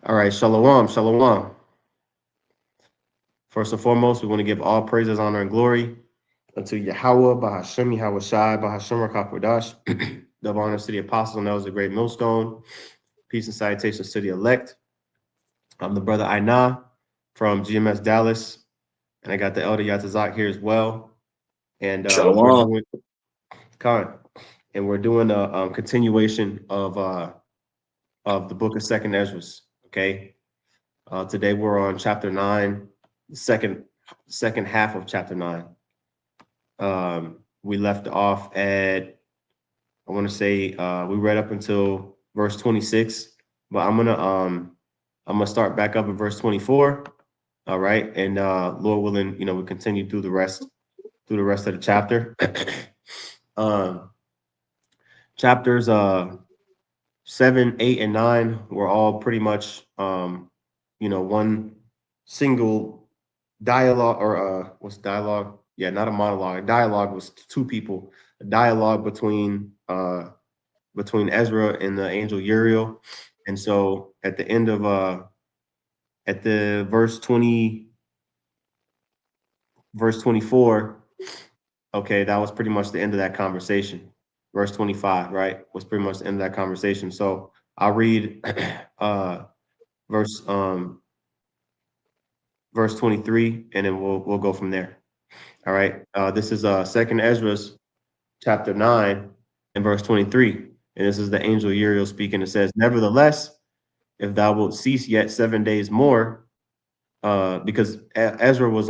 All right, shalom, shalom. First and foremost, we want to give all praises, honor, and glory unto Yahweh, Bahashem, Yahweh Shai, Bahashem, Rakakwadash, the honor to the apostles, and that was the great millstone. Peace and salutations to the elect. I'm the brother Aina from GMS Dallas, and I got the elder Yatazak here as well. And Shalom. we're doing a continuation of the book of Second Esdras. Okay, today we're on chapter 9, the second half of chapter 9. We left off at, I want to say, we read up until verse 26, but I'm gonna start back up at verse 24. All right, and Lord willing, we continue through the rest of the chapter. Chapters 7, 8, and 9 were all pretty much one single dialogue, or what's dialogue? Yeah, not a monologue. A dialogue was two people. A dialogue between Ezra and the angel Uriel. And so at the end of at the verse 24, okay, that was pretty much the end of that conversation. Verse 25, right, was pretty much the end of that conversation. So I'll read verse 23, and then we'll go from there. All right. This is Second Esdras chapter 9 and verse 23. And this is the angel Uriel speaking. It says, "Nevertheless, if thou wilt cease yet 7 days more," because Ezra was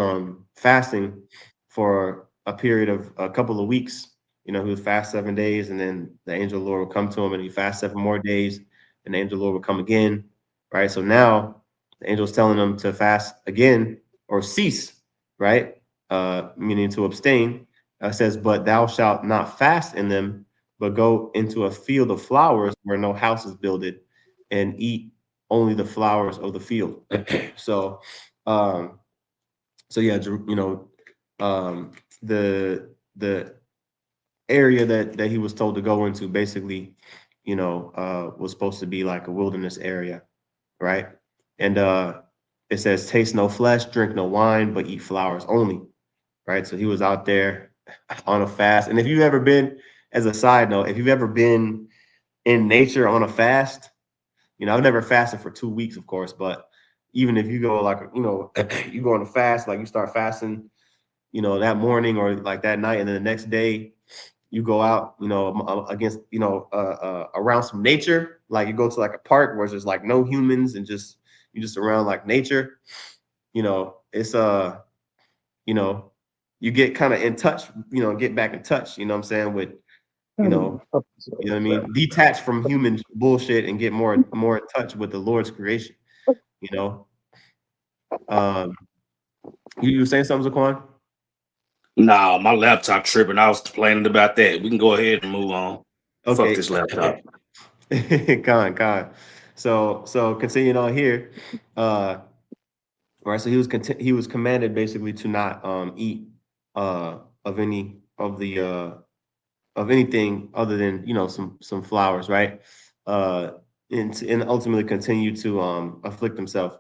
fasting for a period of a couple of weeks. He would fast 7 days, and then the angel of the Lord would come to him, and he fast 7 more days, and the angel of the Lord would come again. Right. So now the angel's telling him to fast again or cease, right? Meaning to abstain. Says, "But thou shalt not fast in them, but go into a field of flowers where no house is builded, and eat only the flowers of the field." So, yeah, the area that he was told to go into basically, was supposed to be like a wilderness area, right? And it says, "Taste no flesh, drink no wine, but eat flowers only." Right. So he was out there on a fast. And if you've ever been, as a side note, if you've ever been in nature on a fast, I've never fasted for 2 weeks, of course, but even if you go like, you go on a fast, like you start fasting, that morning or like that night, and then the next day you go out, against, around some nature, like you go to like a park where there's like no humans and you just around like nature, it's you get kind of in touch, get back in touch, what I'm saying, with, what I mean, detach from human bullshit and get more in touch with the Lord's creation, you know. You were saying something, Zaquan? Nah, my laptop tripping. I was complaining about that. We can go ahead and move on. Okay. Fuck this laptop. Con. So continuing on here, right. So he was commanded basically to not eat of any of the of anything other than some flowers, right? And ultimately continue to afflict himself.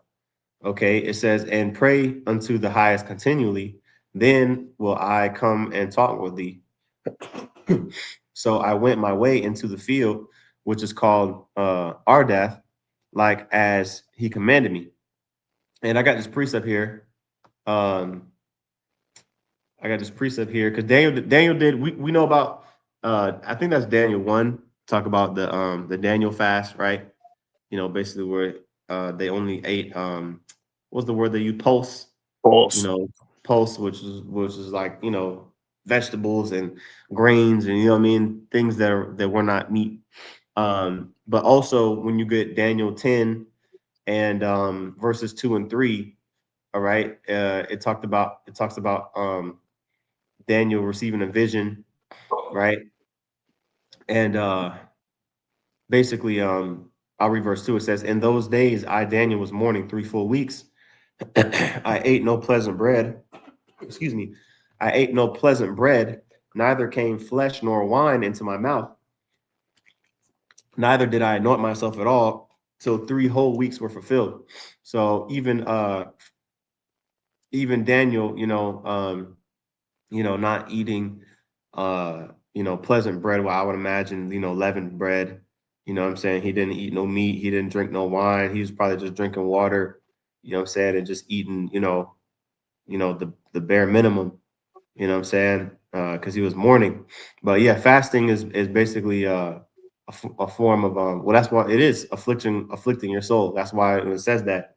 Okay, it says, "And pray unto the highest continually, then will I come and talk with thee." So I went my way into the field, which is called Ardath, like as he commanded me. And I got this precept here. Because Daniel did. We know about. I think that's Daniel 1. Talk about the Daniel fast, right? Basically where they only ate what's the word they use? Pulse. Pulse. Pulse, which is like vegetables and grains and what I mean, things that were not meat. But also when you get Daniel 10 and verses 2 and 3, all right, it talks about Daniel receiving a vision, right? And basically, I'll read verse 2. It says, "In those days, I, Daniel, was mourning 3 full weeks. I ate no pleasant bread." I ate no pleasant bread, neither came flesh nor wine into my mouth, neither did I anoint myself at all till 3 whole weeks were fulfilled. So even Daniel, not eating pleasant bread, well, I would imagine, leavened bread. You know what I'm saying? He didn't eat no meat, he didn't drink no wine, he was probably just drinking water, what I'm saying, and just eating, the bare minimum, what I'm saying? Because he was mourning. But yeah, fasting is basically a form of well, that's why it is afflicting your soul. That's why it says that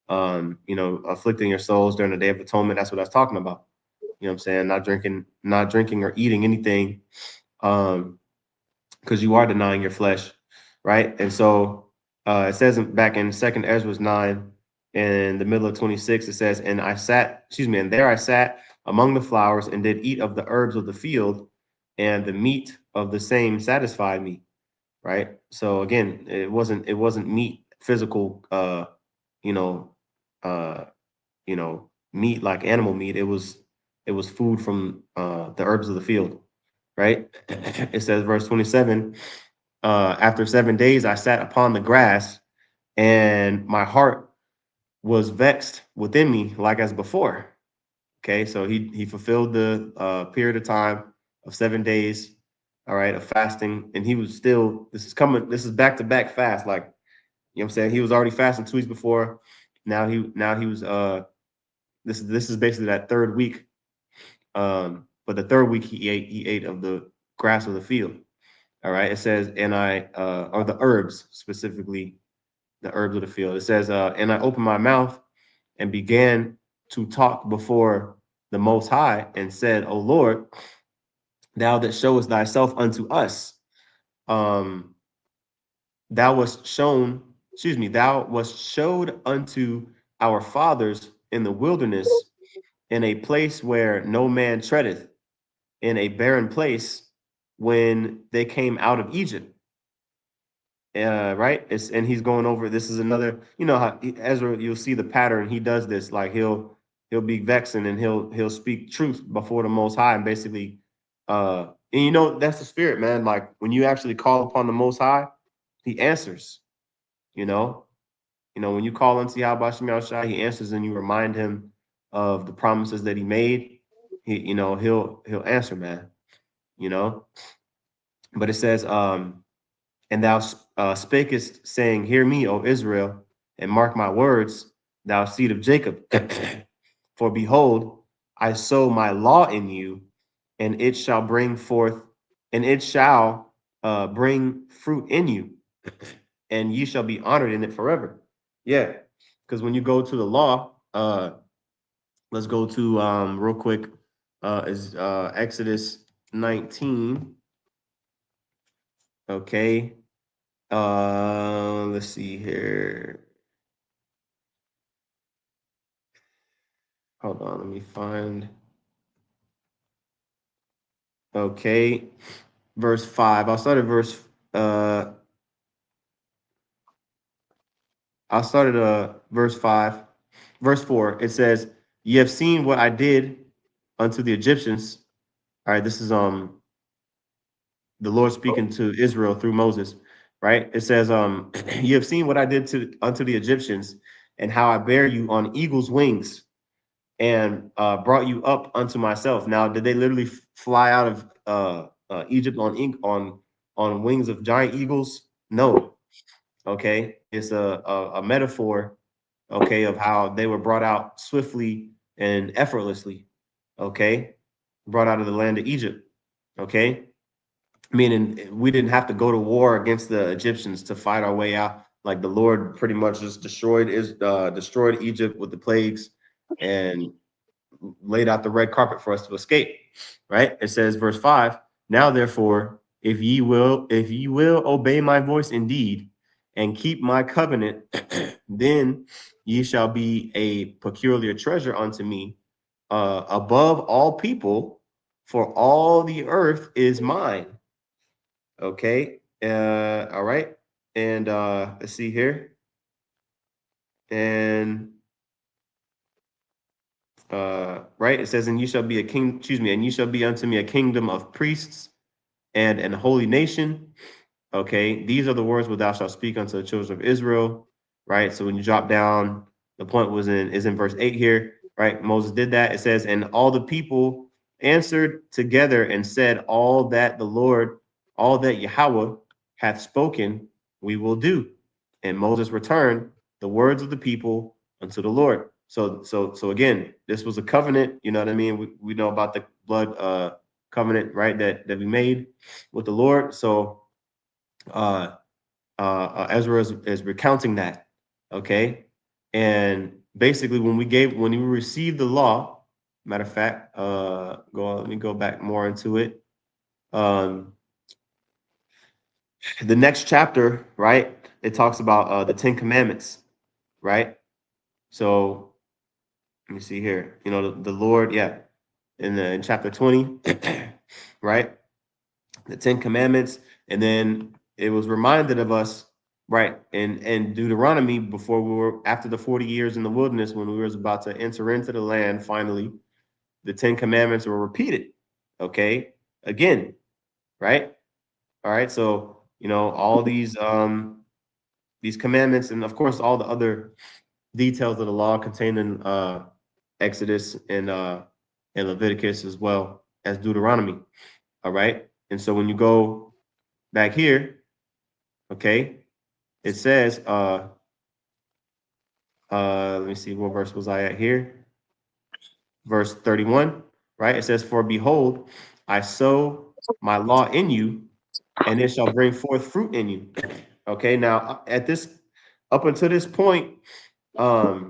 afflicting your souls during the Day of Atonement. That's what I was talking about. You know what I'm saying? Not drinking or eating anything, because you are denying your flesh, right? And so it says back in Second Ezra 9, in the middle of 26, it says, and there I sat among the flowers and did eat of the herbs of the field, and the meat of the same satisfied me, right? So again, it wasn't meat, physical, you know, uh, meat like animal meat. It was food from the herbs of the field, right? It says, verse 27, after 7 days I sat upon the grass, and my heart was vexed within me like as before. Okay, so he fulfilled the period of time of 7 days, all right, of fasting, and he was still, this is back to back fast, like, what I'm saying, he was already fasting 2 weeks before. Now he was this is basically that third week. But the third week he ate of the grass of the field. All right. It says, and or the herbs, specifically the herbs of the field. It says, and I opened my mouth and began to talk before the Most High and said, O Lord, thou that showest thyself unto us, um, thou wast showed unto our fathers in the wilderness, in a place where no man treadeth, in a barren place, when they came out of Egypt. Right? And he's going over. This is another. How Ezra. You'll see the pattern. He does this. Like he'll be vexing, and he'll speak truth before the Most High, and basically, and that's the spirit, man. Like when you actually call upon the Most High, He answers. You know. When you call unto Yahweh Shem Yahushua, He answers, and you remind Him of the promises that He made. He'll answer, man. You know. But it says, and thou spakest, saying, Hear me, O Israel, and mark my words, thou seed of Jacob. For behold, I sow my law in you, and it shall bring forth, and it shall bring fruit in you, and ye shall be honored in it forever. Yeah, because when you go to the law, let's go to real quick, is Exodus 19. Okay. Let's see here. Hold on, let me find. Okay, verse 5. I'll start at verse 5. Verse 4. It says, "Ye have seen what I did unto the Egyptians." All right, this is the Lord speaking to Israel through Moses, right? It says, "Ye have seen what I did unto the Egyptians, and how I bear you on eagle's wings, and brought you up unto myself." Now, did they literally fly out of Egypt on wings of giant eagles? No. Okay, it's a metaphor. Okay, of how they were brought out swiftly and effortlessly. Okay, brought out of the land of Egypt. Okay, meaning we didn't have to go to war against the Egyptians to fight our way out. Like the Lord pretty much just destroyed Egypt with the plagues, and laid out the red carpet for us to escape. Right? It says, verse 5, now therefore, if ye will obey my voice indeed, and keep my covenant, then ye shall be a peculiar treasure unto me, above all people, for all the earth is mine. Okay. All right. And let's see here. And right, it says, and you shall be a and you shall be unto me a kingdom of priests and an holy nation. Okay, these are the words which thou shalt speak unto the children of Israel, right? So when you drop down, the point is in verse 8 here, right? Moses did that. It says, and all the people answered together and said, all that Yahweh hath spoken, we will do. And Moses returned the words of the people unto the Lord. So again, this was a covenant, you know what I mean? We know about the blood covenant, right? That we made with the Lord. So Ezra is recounting that, okay? And basically, when we received the law, matter of fact, let me go back more into it. The next chapter, right? It talks about the 10 Commandments, right? So let me see here. You know, the Lord, yeah, in chapter 20, right? The 10 Commandments, and then it was reminded of us, right, in Deuteronomy before we were after the 40 years in the wilderness when we was about to enter into the land. Finally, the 10 Commandments were repeated. Okay, again, right? All right, so you know all these commandments, and of course all the other details of the law contained in Exodus and Leviticus as well as Deuteronomy. All right, and so when you go back here, okay, it says, let me see, what verse was I at here? Verse 31, right? It says, for behold, I sow my law in you, and it shall bring forth fruit in you. Okay, now up until this point, right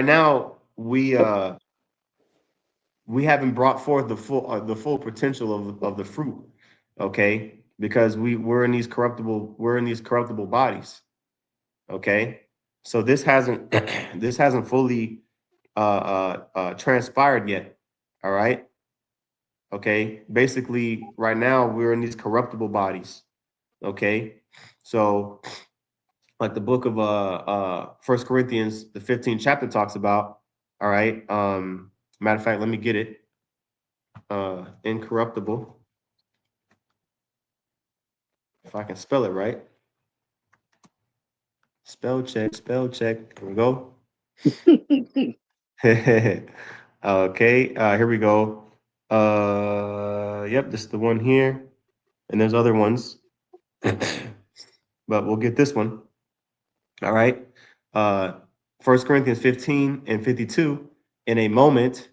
now we haven't brought forth the full potential of the fruit, okay? Because we're in these corruptible bodies, okay? So this hasn't this hasn't fully transpired yet. All right. Okay. Basically, right now we're in these corruptible bodies. Okay. So, like the book of First Corinthians, the 15th chapter talks about. All right. Matter of fact, let me get it. Incorruptible. If I can spell it right. Spell check. Spell check. Here we go. Okay. Here we go. Yep. This is the one here. And there's other ones, but we'll get this one. All right. Uh, 1 Corinthians 15 and 52. In a moment,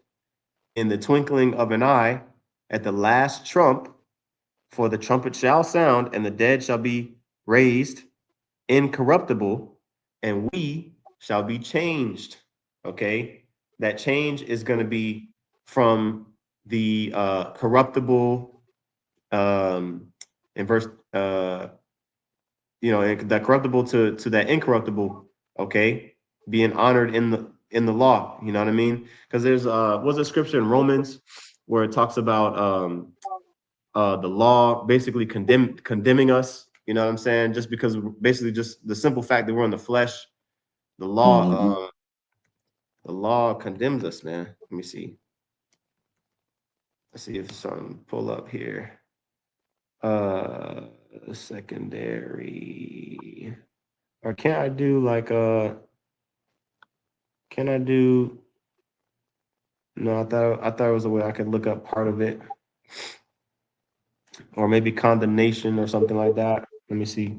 in the twinkling of an eye, at the last trump, for the trumpet shall sound, and the dead shall be raised incorruptible, and we shall be changed. Okay. That change is going to be from the corruptible in verse that corruptible to that incorruptible, okay, being honored in the law, you know what I mean? Because there's was a scripture in Romans where it talks about the law basically condemning us, you know what I'm saying? Just because basically just the simple fact that we're in the flesh, the law the law condemns us, man. Let me see. Let's see if something pull up here. Secondary. Or can I do like can I do no, I thought it was a way I could look up part of it. Or maybe condemnation or something like that. Let me see.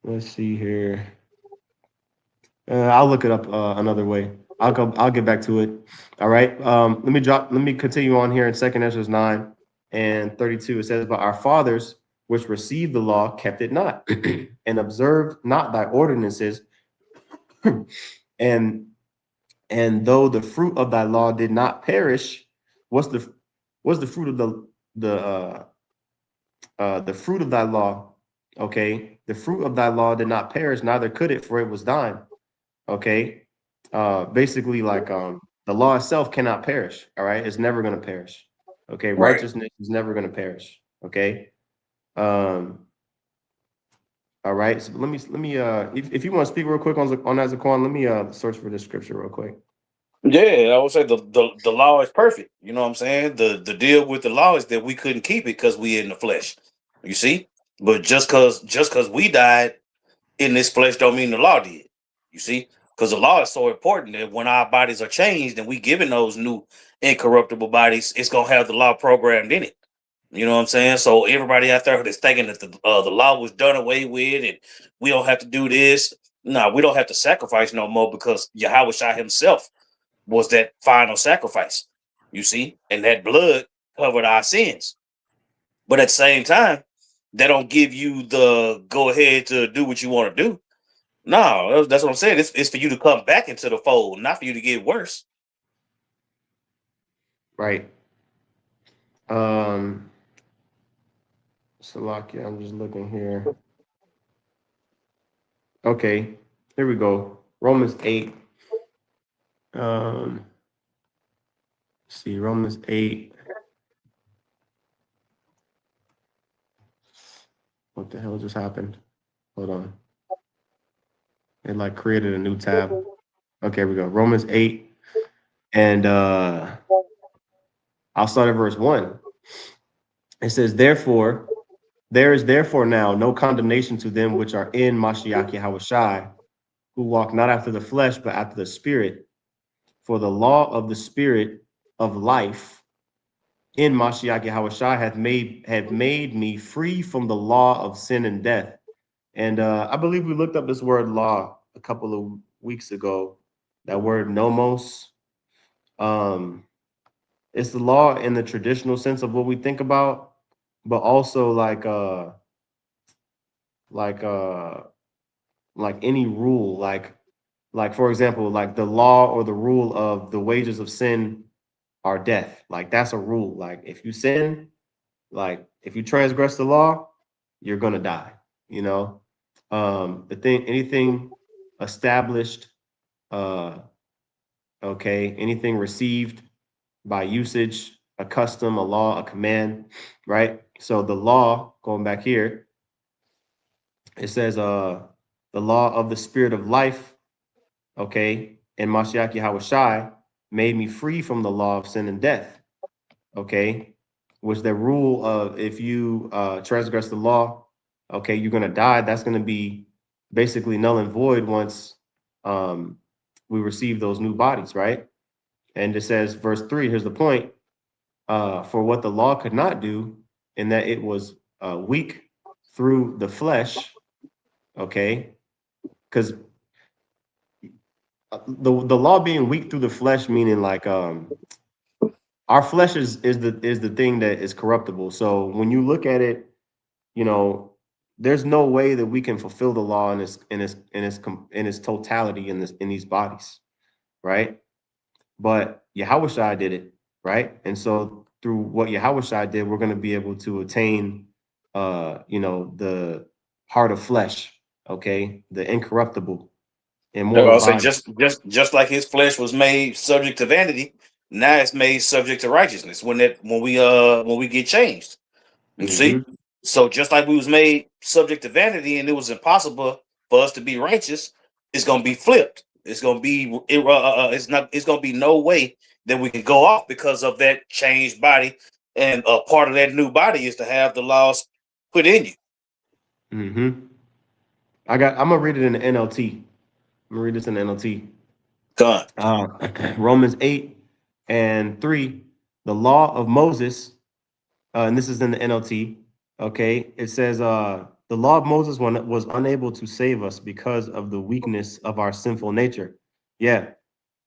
Let's see here. I'll look it up another way. I'll get back to it. All right. Let me continue on here in 2 Ezra 9 and 32. It says, but our fathers which received the law kept it not, and observed not thy ordinances, and though the fruit of thy law did not perish, what's the fruit of the fruit of thy law? Okay, the fruit of thy law did not perish, neither could it, for it was thine. Okay, basically like the law itself cannot perish. All right, it's never going to perish. Okay, Right. righteousness is never going to perish. Okay, all right. So let me if you want to speak real quick on that, Zaquan, let me search for this scripture real quick. Yeah, I would say the law is perfect. You know what I'm saying? The deal with the law is that we couldn't keep it because we in the flesh. You see? But just cause we died in this flesh don't mean the law did. You see? Because the law is so important that when our bodies are changed and we given those new incorruptible bodies, it's gonna have the law programmed in it. You know what I'm saying? So everybody out there that's thinking that the law was done away with and we don't have to do this. No, we don't have to sacrifice no more because Yahweh Shai himself was that final sacrifice. You see, and that blood covered our sins. But at the same time, they don't give you the go ahead to do what you want to do. No, that's what I'm saying. It's for you to come back into the fold, not for you to get worse. Right. Salakia, I'm just looking here. Okay, here we go. Romans 8. Let's see, Romans 8. What the hell just happened? Hold on. It like created a new tab. Okay, here we go. Romans 8. And I'll start at verse 1. It says, therefore, there is therefore now no condemnation to them which are in Mashiach Yahushai, who walk not after the flesh, but after the spirit. For the law of the spirit of life in Mashiach Yahushai hath made me free from the law of sin and death. And I believe we looked up this word law a couple of weeks ago. That word nomos. Um, it's the law in the traditional sense of what we think about, but also like uh like any rule, like for example, like the law or the rule of the wages of sin are death. Like that's a rule. Like if you sin, like if you transgress the law, you're gonna die. You know, the thing, anything established, uh, okay, anything received by usage, a custom, a law, a command, right? So the law, going back here, it says, the law of the spirit of life, okay, and Mashiach Yahushai made me free from the law of sin and death, okay, which the rule of if you transgress the law, okay, you're gonna die. That's gonna be basically null and void once we receive those new bodies, right? And it says, verse 3, here's the point, for what the law could not do, in that it was weak through the flesh, okay, because the law being weak through the flesh, meaning like our flesh is the thing that is corruptible. So when you look at it, you know, there's no way that we can fulfill the law in its totality in these bodies, right? But Yahushua did it, right? And so through what Yahushua did, we're going to be able to attain, the heart of flesh, okay, the incorruptible, immortal I'll say body. just like his flesh was made subject to vanity, now it's made subject to righteousness when we get changed. You see? Hmm. So just like we was made subject to vanity and it was impossible for us to be righteous, it's gonna be flipped. It's gonna be no way that we can go off because of that changed body. And a part of that new body is to have the laws put in you. Hmm. I'm gonna read it in the NLT. I'm gonna read this in the NLT. Done. Uh, Romans 8:3, the law of Moses, and this is in the NLT. Okay, it says, the law of Moses was unable to save us because of the weakness of our sinful nature. Yeah,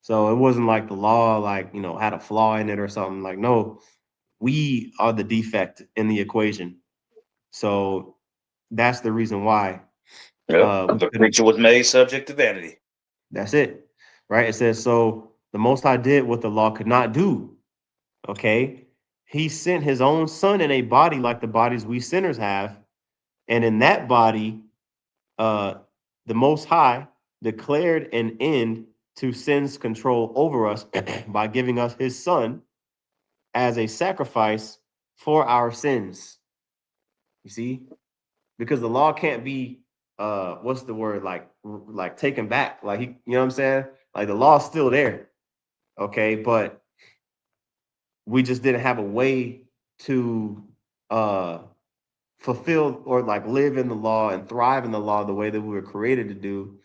so it wasn't like the law, like, had a flaw in it or something. Like, no, we are the defect in the equation. So that's the reason why Yep. we The couldn't. creature was made subject to vanity. That's it, right? It says, so the Most High did what the law could not do. Okay, He sent His own Son in a body like the bodies we sinners have, and in that body, uh, the Most High declared an end to sin's control over us by giving us His Son as a sacrifice for our sins. You see, because the law can't be what's the word, like taken back, like you know what I'm saying, like the law's still there. Okay, but we just didn't have a way to fulfill or like live in the law and thrive in the law the way that we were created to do.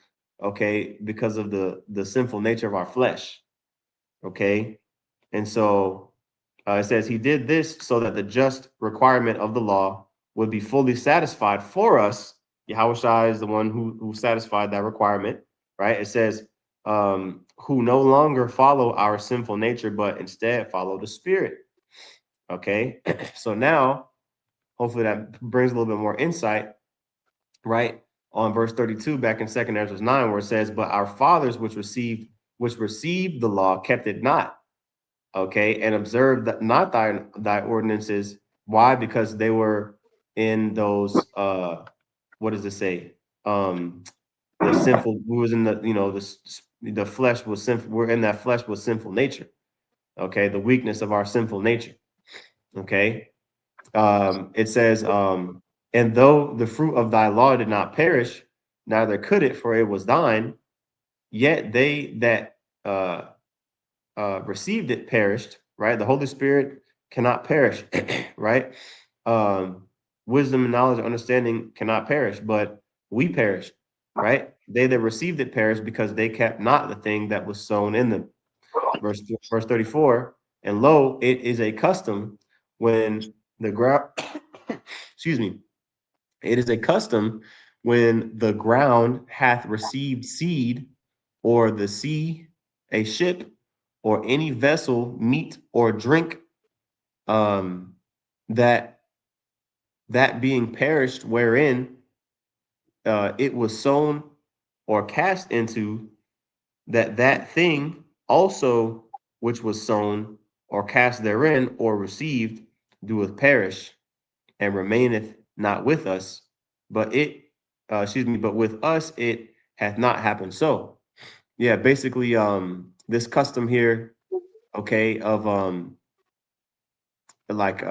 Okay, because of the sinful nature of our flesh. Okay, and so it says he did this so that the just requirement of the law would be fully satisfied for us. Yahushua is the one who satisfied that requirement, right? It says, who no longer follow our sinful nature, but instead follow the Spirit. Okay, so now hopefully that brings a little bit more insight, right? On verse 32 back in 2nd Esdras 9, where it says, but our fathers which received the law kept it not, okay, and observed that not thy ordinances. Why? Because they were in those what does it say? The sinful, we was in the, the flesh was sinful, we're in that flesh with sinful nature. Okay, the weakness of our sinful nature. Okay. It says, and though the fruit of thy law did not perish, neither could it, for it was thine, yet they that received it perished, right? The Holy Spirit cannot perish, right? Wisdom and knowledge and understanding cannot perish, but we perish, right? They that received it perished because they kept not the thing that was sown in them. Verse 34, and lo, it is a custom when the ground, excuse me, it is a custom when the ground hath received seed, or the sea, a ship, or any vessel, meat or drink, um, that being perished wherein it was sown or cast into, that thing also which was sown or cast therein or received doeth perish and remaineth not with us, but but with us it hath not happened so. Yeah, basically, this custom here, okay, of like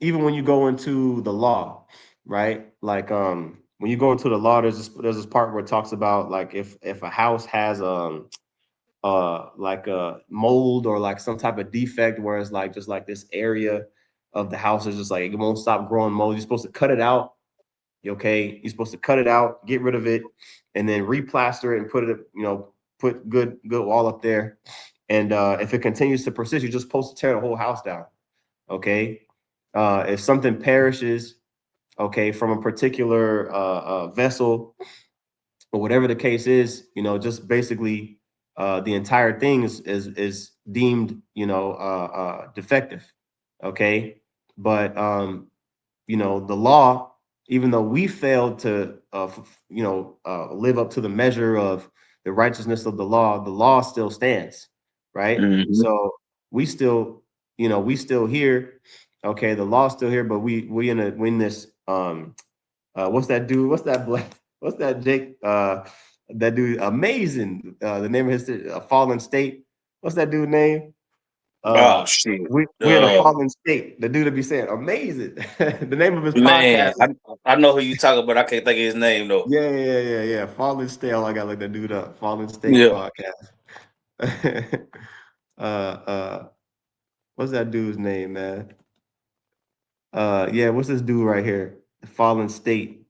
even when you go into the law, right? Like when you go into the law, there's this part where it talks about like if a house has like a mold or like some type of defect where it's like just like this area of the house is just like it won't stop growing mold. You're supposed to cut it out. Okay, you're supposed to cut it out, get rid of it, and then replaster it and put it, put good wall up there. And if it continues to persist, you're just supposed to tear the whole house down. Okay, if something perishes, okay, from a particular vessel or whatever the case is, just basically the entire thing is deemed, defective. Okay, but the law, even though we failed to live up to the measure of the righteousness of the law still stands, right? Mhm. So we still, we still here. Okay, the law's still here, but we in this what's that dude? What's that black? What's that Jake? That dude, amazing. The name of his a fallen state. What's that dude name? Oh shit. We're in a fallen state. The dude to be saying amazing. The name of his Man, podcast is I know who you talking about. I can't think of his name though. yeah. Fallen State. Oh, I gotta look that dude up. Fallen State Yeah. podcast. uh what's that dude's name, man? Yeah, what's this dude right here? Fallen State.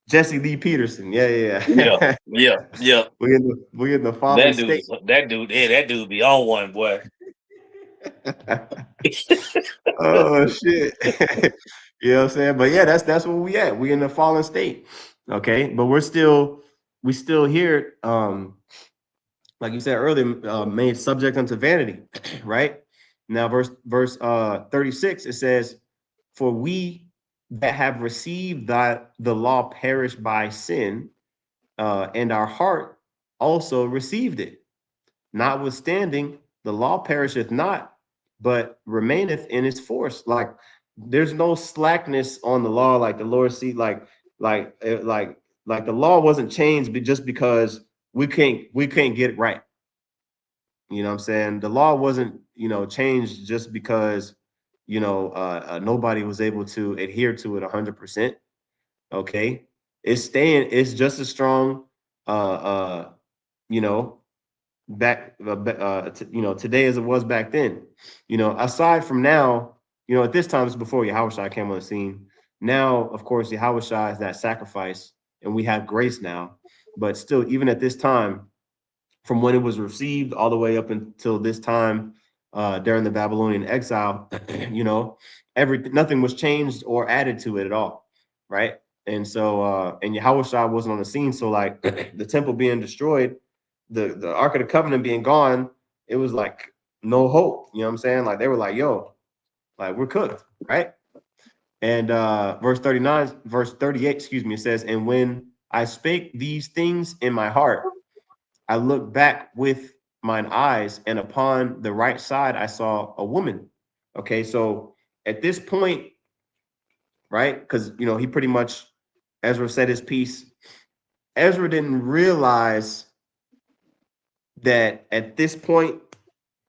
Jesse Lee Peterson. Yeah. Yeah. Yeah. Yeah. We in the fallen state. Yeah, that dude be on one, boy. Oh shit. You know what I'm saying? But yeah, that's where we at. We in the fallen state. Okay. But we still here, like you said earlier, made subject unto vanity, right? Now, verse 36, it says, for we that have received that the law perish by sin, and our heart also received it. Notwithstanding, the law perisheth not, but remaineth in its force. Like there's no slackness on the law, like the Lord see, like the law wasn't changed just because we can't get it right. You know what I'm saying? The law wasn't, changed just because, nobody was able to adhere to it 100%. Okay. It's just as strong, you know, back, today as it was back then. Aside from now, at this time, it's before Yahushua came on the scene. Now, of course, Yahushua is that sacrifice, and we have grace now. But still, even at this time, from when it was received all the way up until this time, during the Babylonian exile, nothing was changed or added to it at all, right? And so, and Yahushua wasn't on the scene, so like the temple being destroyed, the Ark of the Covenant being gone, it was like no hope. You know what I'm saying? Like they were like, "Yo, like we're cooked," right? And verse 38, excuse me, it says, "And when I spake these things in my heart, I looked back with mine eyes, and upon the right side I saw a woman." Okay, so at this point, right? Because he pretty much, Ezra said his piece. Ezra didn't realize that at this point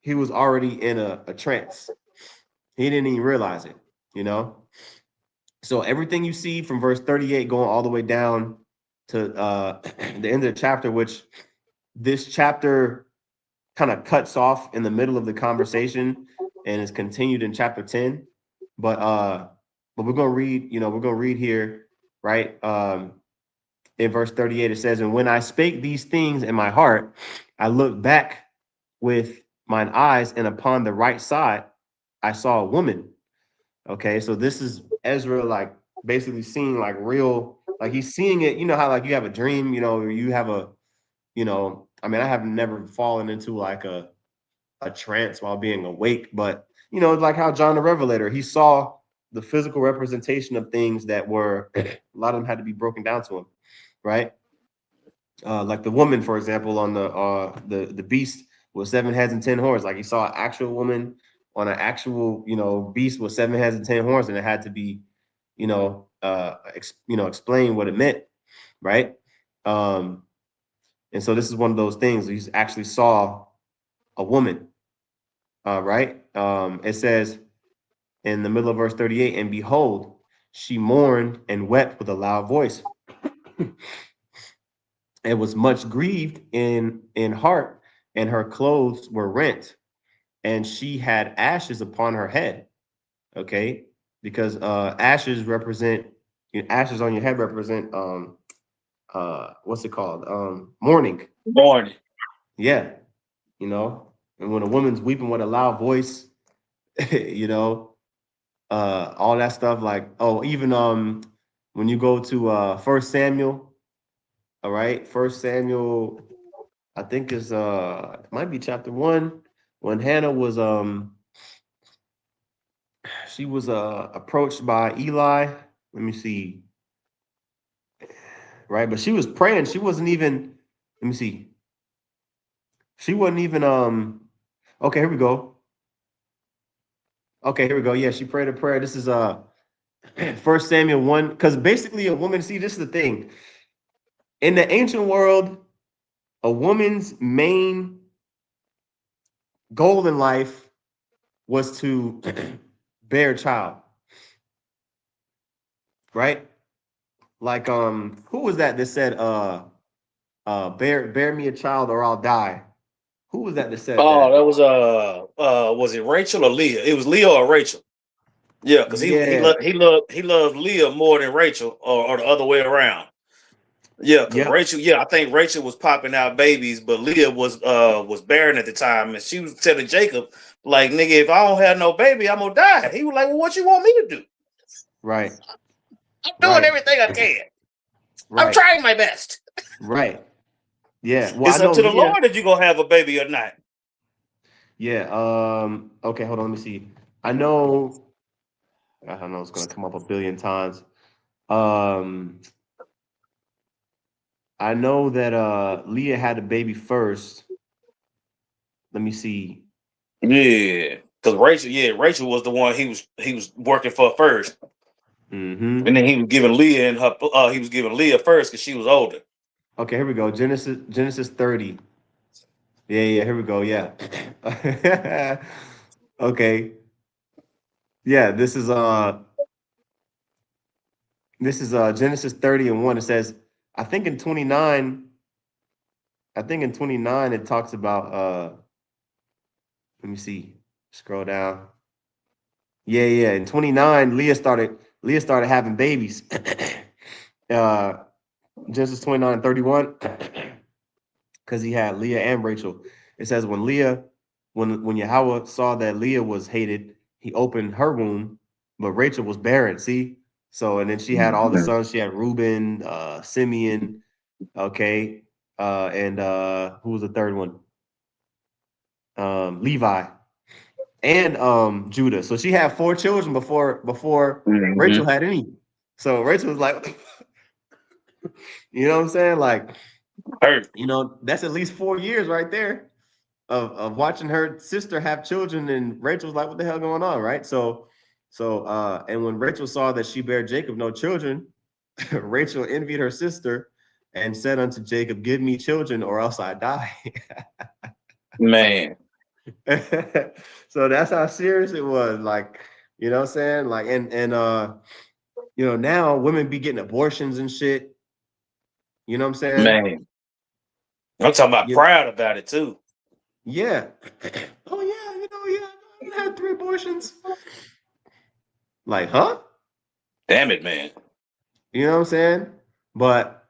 he was already in a trance. He didn't even realize it, you know. So everything you see from verse 38 going all the way down to the end of the chapter, which this chapter kind of cuts off in the middle of the conversation and is continued in chapter 10. But we're gonna read, here, right? In verse 38, it says, "And when I spake these things in my heart, I looked back with mine eyes, and upon the right side I saw a woman." Okay, so this is Ezra like basically seeing like real, like he's seeing it. You know how like you have a dream, or you have a, I mean, I have never fallen into like a trance while being awake, but like how John the Revelator, he saw the physical representation of things that were a lot of them had to be broken down to him, right? Like the woman, for example, on the beast with 7 heads and 10 horns. Like he saw an actual woman on an actual beast with 7 heads and 10 horns, and it had to be explain what it meant, right? Um, and so this is one of those things. He actually saw a woman, right? It says in the middle of verse 38, "And behold, she mourned and wept with a loud voice, and was much grieved in heart, and her clothes were rent, and she had ashes upon her head." Okay, because ashes represent, ashes on your head represent what's it called, mourning. Morning. Yeah, and when a woman's weeping with a loud voice, you know all that stuff, like, oh, even when you go to First Samuel, all right, First Samuel, I think is it might be chapter 1, when Hannah was she was approached by Eli. Let me see, right? But she was praying. She wasn't even, let me see. She wasn't even okay, here we go. Okay, here we go. Yeah, she prayed a prayer. This is First Samuel 1, because basically a woman, see, this is the thing. In the ancient world, a woman's main goal in life was to bear a child, right? Like who was that said bear me a child or I'll die? Who was that said Oh, that? that was it Rachel or Leah? It was Leah or Rachel. Yeah, because Yeah. he loved Leah more than Rachel, or the other way around. Yeah, because Yep. Rachel, yeah, I think Rachel was popping out babies, but Leah was barren at the time, and she was telling Jacob, like, "Nigga, if I don't have no baby, I'm gonna die." He was like, "Well, what you want me to do? Right. I'm doing Right. everything I can. I'm Right. trying my best. Right. Yeah. Well, I It's up know to the Leah. Lord if you gonna have a baby or not." Yeah. Okay, hold on, let me see. I know, I know it's gonna come up a billion times. Um I know that Leah had a baby first. Let me see. Yeah, because Rachel, Rachel was the one he was working for first, and Mm-hmm. then he was giving Leah and her he was giving Leah first because she was older. Okay, here we go. Genesis 30. Yeah, yeah, here we go. Yeah. Okay. Yeah, this is Genesis 30 and 1. It says, I think in 29, I think in 29 it talks about let me see. Scroll down. Yeah. In 29, Leah started having babies. uh Genesis 29 and 31. Because he had Leah and Rachel. It says when Yahweh saw that Leah was hated, he opened her womb, but Rachel was barren. See? So and then she had all the sons. She had Reuben, Simeon, okay, and who was the third one? Levi and Judah. So she had 4 children before Rachel had any. So Rachel was like, you know what I'm saying? Like, that's at least 4 years right there of watching her sister have children, and Rachel was like, what the hell going on, right? So and when Rachel saw that she bare Jacob no children, Rachel envied her sister and said unto Jacob, give me children or else I die. Man. So that's how serious it was. Like, you know what I'm saying? Like, and now women be getting abortions and shit. You know what I'm saying? Man. I'm talking about proud about it too. Yeah. Oh yeah, I had 3 abortions. Like, huh? Damn it, man. You know what I'm saying? But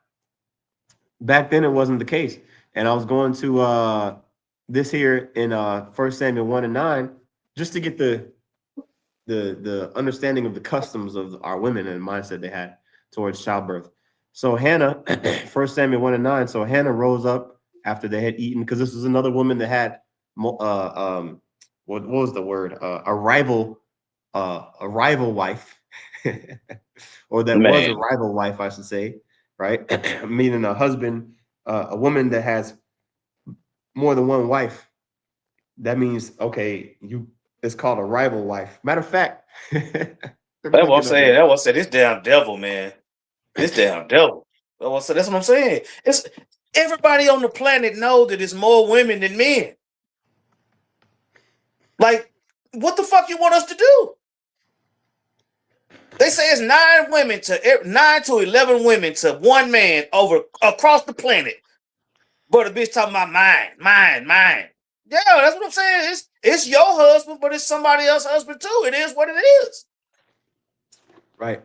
back then it wasn't the case. And I was going to this here in 1 Samuel 1 and 9, just to get the understanding of the customs of our women and the mindset they had towards childbirth. So Hannah, 1 Samuel 1 and 9. So Hannah rose up after they had eaten, because this was another woman that had what was the word? A rival wife. Or that was a rival wife, I should say, right? Meaning a husband, a woman that has more than one wife. That means, okay, it's called a rival wife. Matter of fact, that's what I'm saying. That's what I'm saying. This damn devil, man. This damn devil. That's what I'm saying. It's everybody on the planet know that it's more women than men. Like, what the fuck you want us to do? They say it's 9 to 11 women to 1 man across the planet. But a bitch talking about mine. Yeah, that's what I'm saying. It's your husband, but it's somebody else's husband too. It is what it is. Right.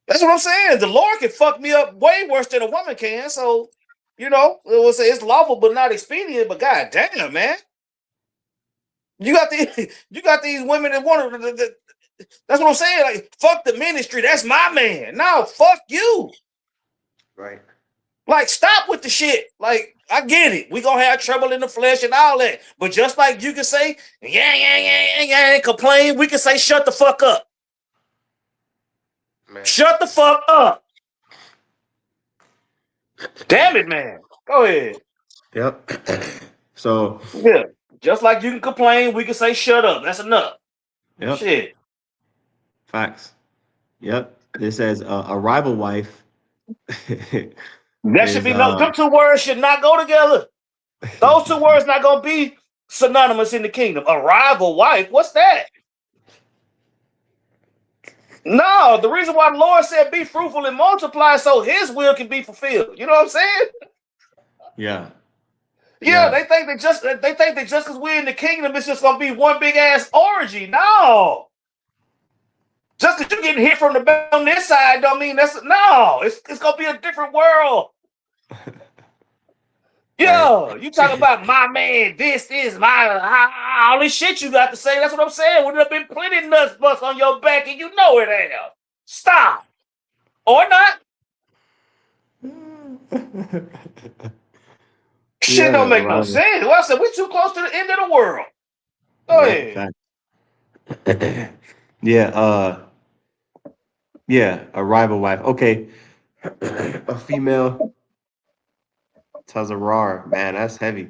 That's what I'm saying. The Lord can fuck me up way worse than a woman can. So, it will say it's lawful but not expedient. But god damn, man. You got these women that want to. That's what I'm saying. Like, fuck the ministry. That's my man. No, fuck you. Right. Like, stop with the shit. Like, I get it. We gonna have trouble in the flesh and all that. But just like you can say, yeah, complain, we can say, shut the fuck up. Man. Shut the fuck up. Damn it, man. Go ahead. Yep. So. Yeah. Just like you can complain, we can say, shut up. That's enough. Yep. Shit. Facts. Yep. It says a rival wife. That should be them 2 words should not go together. Those 2 words not gonna be synonymous in the kingdom. A rival wife, what's that? No, the reason why the Lord said be fruitful and multiply so his will can be fulfilled. You know what I'm saying? Yeah, they think that just because we're in the kingdom, it's just gonna be one big ass orgy. No. Just because you're getting hit from the back on this side don't mean it's gonna be a different world. Yo, you talking about my man, this is all this shit you got to say. That's what I'm saying. Would have been plenty nuts bust on your back and you know it ain't. Stop. Or not. Shit don't make no sense. Well, I said, we're too close to the end of the world. Go ahead. Yeah, a rival wife. Okay. A female Tazarar. Man, that's heavy.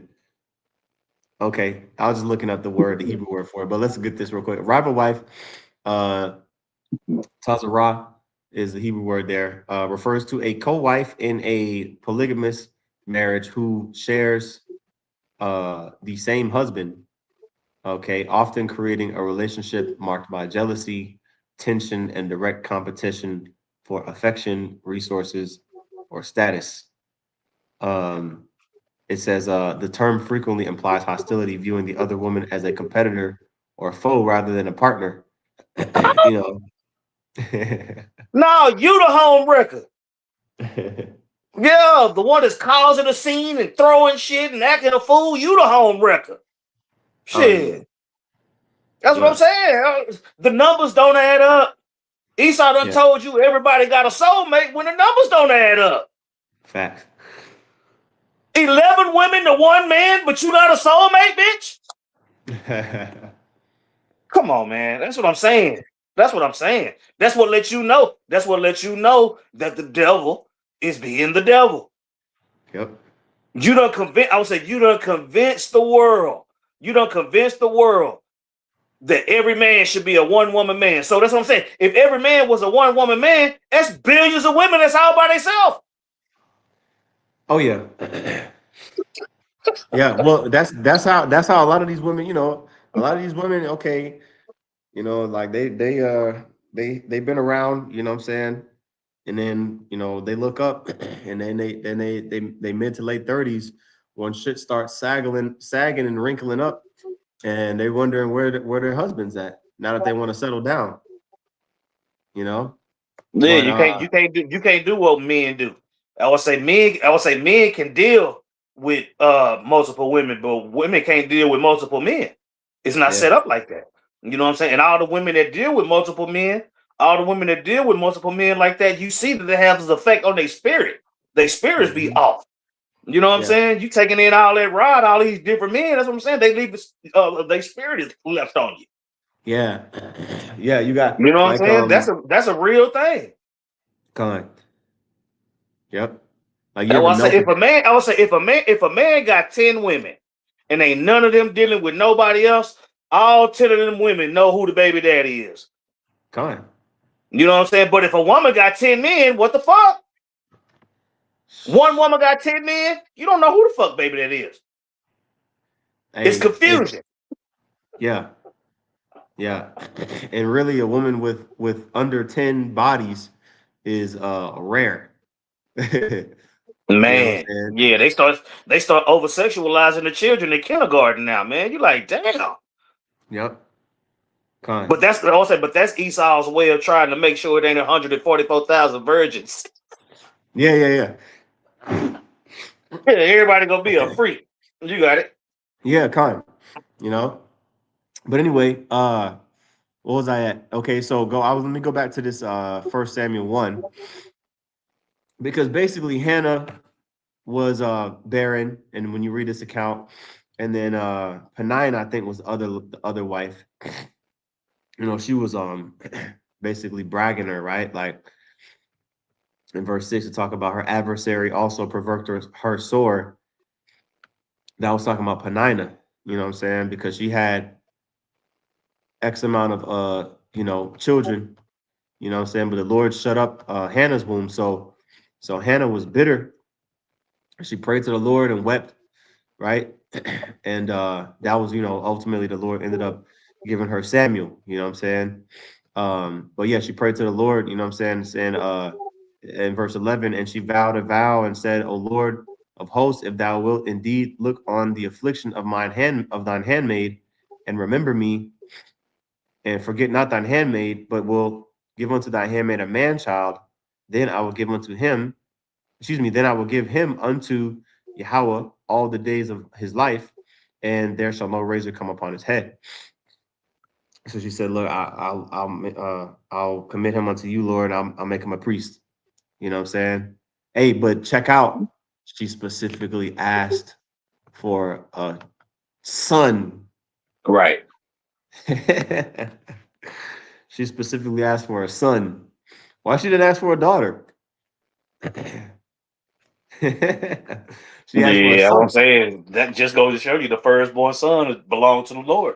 Okay. I was just looking up the Hebrew word for it, but let's get this real quick. Rival wife, Tazarah is the Hebrew word there, refers to a co-wife in a polygamous marriage who shares the same husband, okay, often creating a relationship marked by jealousy, tension, and direct competition for affection, resources, or status. it says the term frequently implies hostility, viewing the other woman as a competitor or foe rather than a partner. You know. No, you the home wrecker. Yeah, the one that's causing a scene and throwing shit and acting a fool. You the home wrecker. Oh yeah. Shit. That's what I'm Yeah. saying. The numbers don't add up. Esau done Yeah. told you everybody got a soulmate when the numbers don't add up. Facts. 11 women to one man, but you not a soulmate, bitch? Come on, man. That's what I'm saying. That's what I'm saying. That's what lets you know. That's what lets you know that the devil is being the devil. Yep. You done convince, I would say you done convince the world. You done convince the world that every man should be a one-woman man. So that's what I'm saying. If every man was a one-woman man, that's billions of women that's all by themselves. Oh yeah. Yeah. Well, that's how a lot of these women, okay, like they've been around, you know what I'm saying? And then, they look up and then they mid to late 30s when shit starts sagging and wrinkling up, and they're wondering where their husband's at now that they want to settle down, you know? Yeah, But you can't do what men do. I would say men can deal with multiple women, but women can't deal with multiple men. It's not set yeah. up like that. You know what I'm saying? And all the women that deal with multiple men, all the women that deal with multiple men like that, you see that it has an effect on their spirit. Their spirits be Mhm. off. You know what I'm Yeah. saying? You taking in all that rod, all these different men. That's what I'm saying. They leave their spirit is left on you. Yeah. Yeah, you got You know what I'm like saying? That's a real thing. kind. Yep. Like you That's ever why I say melted. I would say if a man got 10 women and ain't none of them dealing with nobody else, all 10 of them women know who the baby daddy is. Kind. You know what I'm saying? But if a woman got 10 men, what the fuck? One woman got 10 men, you don't know who the fuck baby that is. It's Hey, confusion. yeah. Yeah. And really a woman with under 10 bodies is rare. You know what I'm Man, saying? yeah, they start over sexualizing the children in kindergarten now, man. You like, damn. Yep. Kind. But that's Esau's way of trying to make sure it ain't 144,000 virgins. Yeah, yeah, yeah. Yeah, everybody gonna be a freak. You got it. Yeah, kind. You know? But anyway, what was I at? Okay, so let me go back to this first Samuel 1, because basically Hannah was barren, and when you read this account, and then Penina, I think, was the other wife. She was basically bragging her, right? Like in verse 6 to talk about her adversary also provoked her sore. That was talking about Penina, you know what I'm saying? Because she had X amount of children, you know what I'm saying? But the Lord shut up Hannah's womb. So Hannah was bitter. She prayed to the Lord and wept, right? And that was, ultimately the Lord ended up giving her Samuel, you know what I'm saying? But yeah, she prayed to the Lord, you know what I'm saying? Saying in verse 11, and she vowed a vow and said, O Lord of hosts, if thou wilt indeed look on the affliction of thine handmaid, and remember me, and forget not thine handmaid, but will give unto thy handmaid a man child, then I will give unto him, then I will give him unto Yahweh all the days of his life, and there shall no razor come upon his head. So she said, "Look, I'll commit him unto you, Lord. I'll make him a priest." You know what I'm saying? Hey, but check out. She specifically asked for a son. Right. She specifically asked for a son. Why she didn't ask for a daughter? She asked for a Yeah, what I'm son. saying. That just goes to show you the firstborn son belongs to the Lord.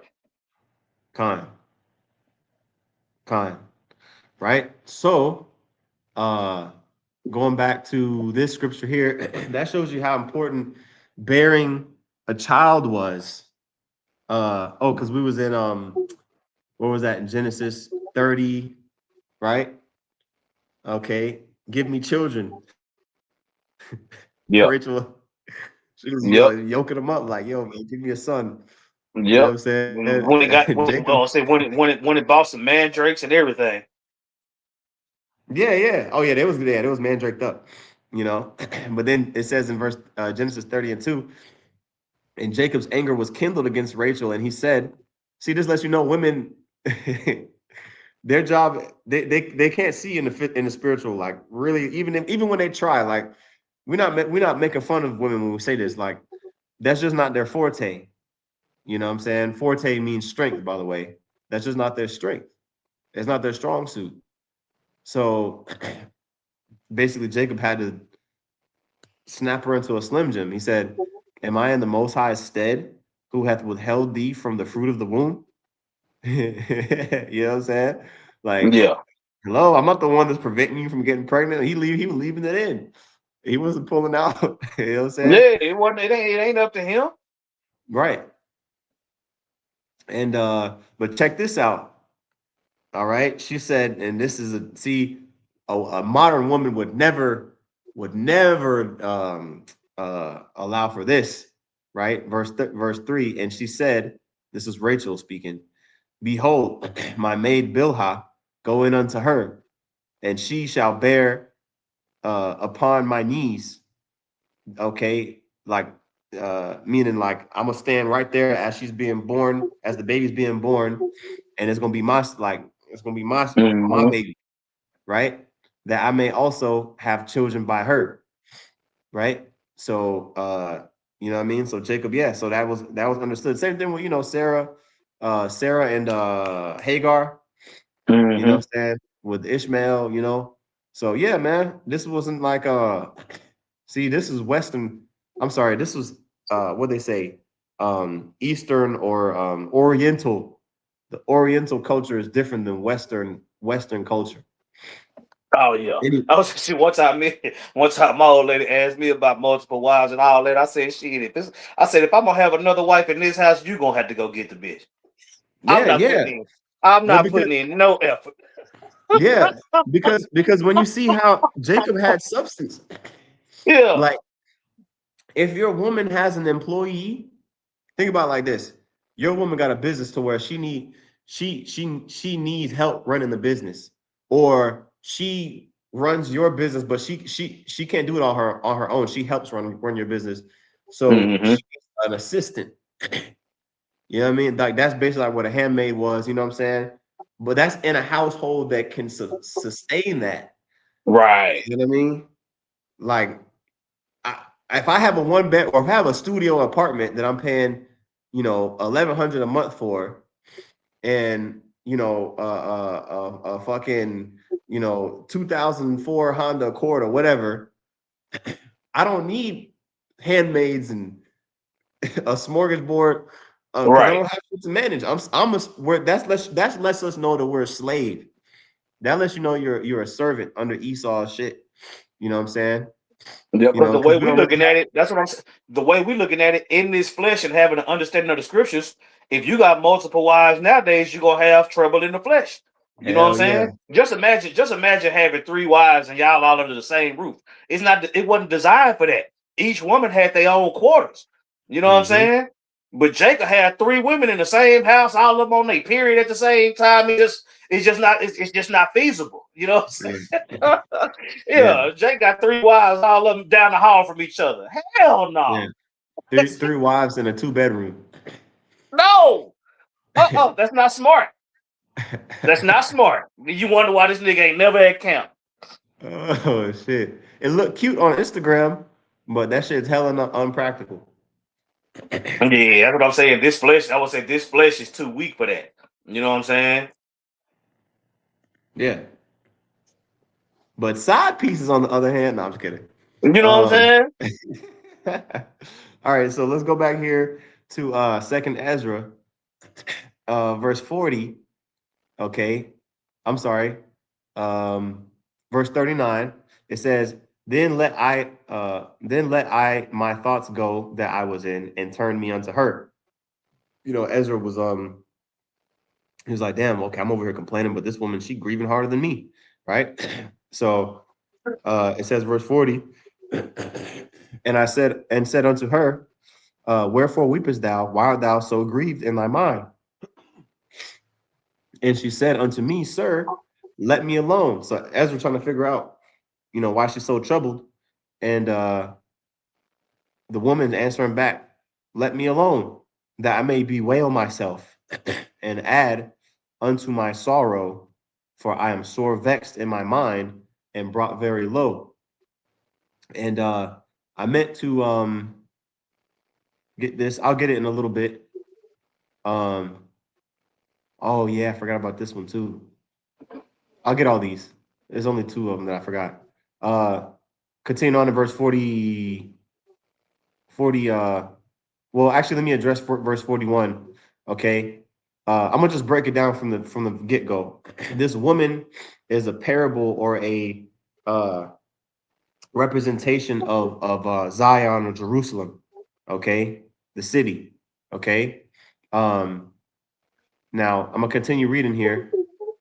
Con, con, right? So, uh, going back to this scripture here, that shows you how important bearing a child was. Because we was in what was that in Genesis 30, right? Okay, give me children. Yeah. Rachel, She was Yep. yoking him up like, yo, man, give me a son. You know what Yep. I'm saying? When it got Jacob. well, I say when it bought some mandrakes and everything. Yeah, yeah. Oh, yeah, there was mandraked up, you know. But then it says in verse Genesis 30 and 2, and Jacob's anger was kindled against Rachel, and he said, see, this lets you know women their job, they can't see in the spiritual, like really, even when they try, like we're not making fun of women when we say this, like that's just not their forte. You know what I'm saying? Forte means strength, by the way. That's just not their strength. It's not their strong suit. So basically, Jacob had to snap her into a slim jim. He said, am I in the most high's stead, who hath withheld thee from the fruit of the womb? You know what I'm saying? Like, Yeah. hello, I'm not the one that's preventing you from getting pregnant. He was leaving it in. He wasn't pulling out. You know what I'm saying? Yeah, it wasn't. It ain't up to him. Right. And but check this out. All right. She said, and this is a modern woman would never allow for this, right? Verse 3. And she said, this is Rachel speaking, behold, my maid Bilhah, go in unto her, and she shall bear upon my knees. Okay, like meaning like I'm gonna stand right there as she's being born, as the baby's being born, and it's gonna be my Hmm. baby, right? That I may also have children by her, right? So you know what I mean? So Jacob, yeah, so that was understood. Same thing with Sarah and Hagar, you know Hmm. what I'm saying? With Ishmael, you know. So yeah, man, this wasn't like see, this is Western. I'm sorry, this was what they say, Eastern or Oriental. The Oriental culture is different than Western culture. Oh yeah. Any- I was see one time my old lady asked me about multiple wives and all that. I said, shit, I said if I'm gonna have another wife in this house, you gonna have to go get the bitch. I'm Yeah, not yeah. putting in. I'm Well, not because putting in no effort. yeah, because when you see how Jacob had substance, Yeah. like if your woman has an employee, think about it like this: your woman got a business to where she needs help running the business, or she runs your business, but she can't do it on her own. She helps run your business, so Hmm. she's an assistant. You know what I mean? Like that's basically like what a handmaid was. You know what I'm saying? But that's in a household that can sustain that. Right. You know what I mean? Like I, if I have a one bed or if I have a studio apartment that I'm paying, 1,100 a month for, and a fucking 2004 Honda Accord or whatever, I don't need handmaids and a smorgasbord because I Right. don't have to manage. That lets us know that we're a slave. That lets you know you're a servant under Esau's shit. You know what I'm saying? Yeah, but the Because way we we don't really looking have. at it, that's what I'm saying. The way we looking at it in this flesh and having an understanding of the scriptures, if you got multiple wives nowadays, you're gonna have trouble in the flesh. You know what I'm Hell yeah. saying? Just imagine having three wives and y'all all under the same roof. It wasn't designed for that. Each woman had their own quarters. You know what I'm Hmm. saying? But Jacob had three women in the same house, all of them on their period at the same time. It's just not feasible. You know what I'm saying? Yeah. Yeah, Jake got three wives, all of them down the hall from each other. Hell Yeah. no. Three wives in a two-bedroom. No. That's not smart. That's not smart. You wonder why this nigga ain't never at camp. Oh shit! It looked cute on Instagram, but that shit's hella unpractical. Yeah, that's what I'm saying. I would say this flesh is too weak for that. You know what I'm saying? Yeah. But side pieces, on the other hand, no, I'm just kidding. You know what I'm Um, saying? all right, so let's go back here to Second Ezra, verse 40. Okay, I'm sorry. Verse 39. It says, then let I my thoughts go that I was in, and turn me unto her. Ezra was he was like, damn, okay, I'm over here complaining, but this woman, she grieving harder than me, right? So it says verse 40. And I said unto her, wherefore weepest thou? Why art thou so grieved in thy mind? And she said unto me, Sir, let me alone. So Ezra trying to figure out, why she's so troubled. And the woman answering back, let me alone, that I may bewail myself and add unto my sorrow, for I am sore vexed in my mind and brought very low. And I meant to get this. I'll get it in a little bit. Um, oh yeah, I forgot about this one too. I'll get all these. There's only two of them that I forgot. Uh, continue on to verse 40, 40. Well, actually, let me address verse 41. Okay. I'm gonna just break it down from the get-go. This woman is a parable or a uh representation of Zion or Jerusalem. Okay, the city. Okay. Um, Now I'm gonna continue reading here.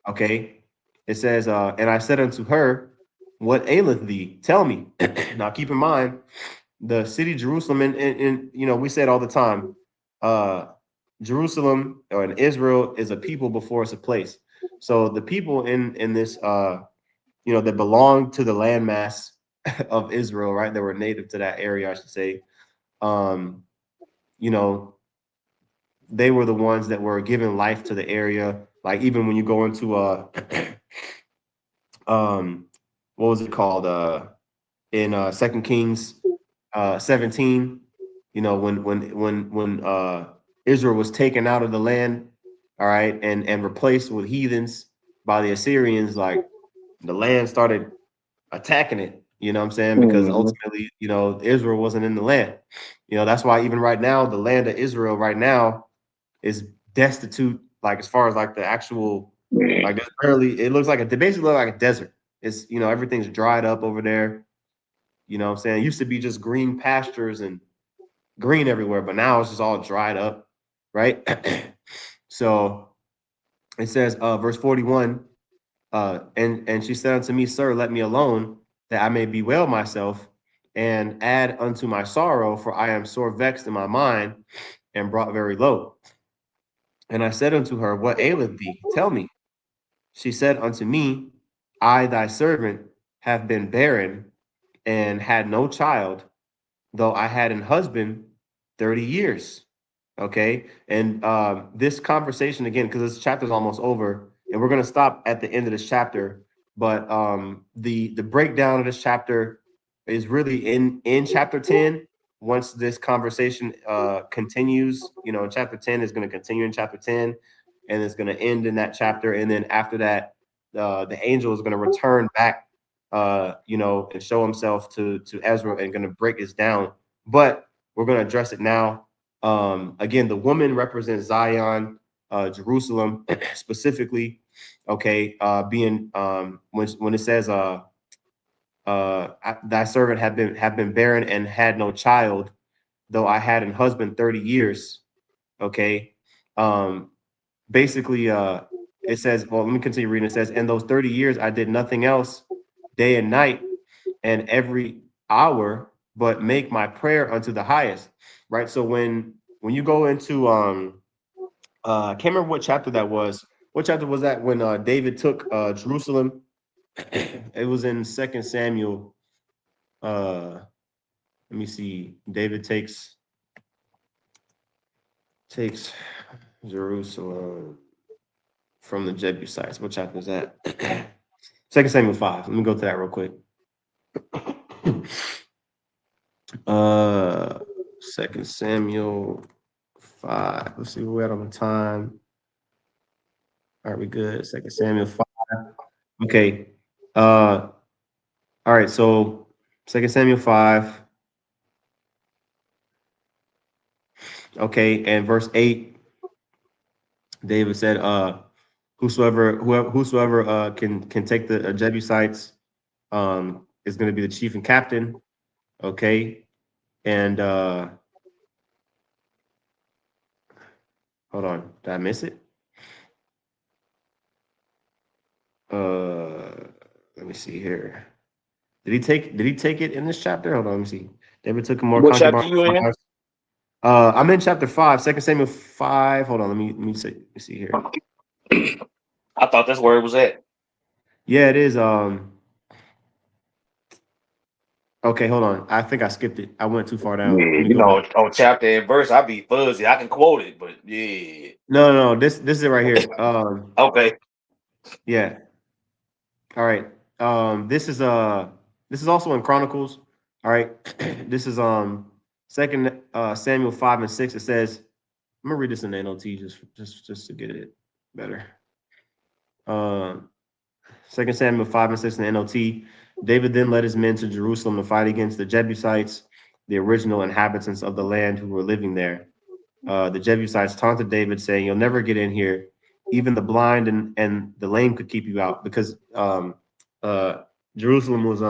Okay. It says, and I said unto her, what aileth thee? Tell me. Now keep in mind, the city Jerusalem, and we say it all the time. Uh Jerusalem or in Israel is a people before it's a place. So the people in this that belong to the landmass of Israel, right? That were native to that area, I should say. Um, you know, they were the ones that were giving life to the area. Like even when you go into um what was it called? In Second Kings 17, when Israel was taken out of the land, all right, and replaced with heathens by the Assyrians, like the land started attacking it, you know what I'm saying? Because Mhm. ultimately, Israel wasn't in the land. That's why even right now, the land of Israel right now is destitute, like as far as like the actual, like there's barely, it looks like they basically look like a desert. It's everything's dried up over there. You know what I'm saying? It used to be just green pastures and green everywhere, but now it's just all dried up, right? So it says, verse 41, and she said unto me, Sir, let me alone, that I may bewail myself and add unto my sorrow, for I am sore vexed in my mind and brought very low. And I said unto her, what aileth thee? Tell me. She said unto me, I, thy servant, have been barren and had no child, though I had an husband 30 years. Okay. And this conversation, again, because this chapter is almost over, and we're going to stop at the end of this chapter. But the breakdown of this chapter is really in chapter 10. Once this conversation continues, chapter 10 is going to continue in chapter 10, and it's going to end in that chapter. And then after that, the angel is going to return back, and show himself to Ezra and going to break this down. But we're going to address it now. Again, the woman represents Zion, Jerusalem specifically. Okay, being when it says thy servant have been barren and had no child, though I had an husband 30 years. Okay, um, basically, it says, well, let me continue reading. It says, in those 30 years, I did nothing else day and night and every hour, but make my prayer unto the highest. Right. So when you go into I can't remember what chapter that was. What chapter was that when David took Jerusalem? It was in Second Samuel. Let me see. David takes Jerusalem from the Jebusites. What chapter is that? Second Samuel 5. Let me go to that real quick. Uh Second Samuel 5. Let's see where we're at on the time. Are we good? Second Samuel 5. Okay. All right, so Second Samuel 5. Okay, and verse 8, David said, whosoever can take the Jebusites is going to be the chief and captain. Okay. And hold on, did I miss it? Let me see here. Did he take it in this chapter? Hold on, let me see. David took more What chapter concubines. you in? I'm in chapter 5, 2 Samuel 5. Hold on, let me see here. I thought that's where it was at. Yeah, it is. Okay, hold on. I think I skipped it. I went too far down. Yeah, Let me you go back. know, on chapter and verse, I be fuzzy. I can quote it, but yeah. No. This is it right here. Okay. Yeah. All right. This is also in Chronicles. All right. This is second Samuel 5 and 6. It says, I'm gonna read this in the NLT just to get it better. Second Samuel 5 and 6 in the NLT. David then led his men to Jerusalem to fight against the Jebusites, the original inhabitants of the land who were living there. The Jebusites taunted David, saying, "You'll never get in here. Even the blind and the lame could keep you out," because Jerusalem was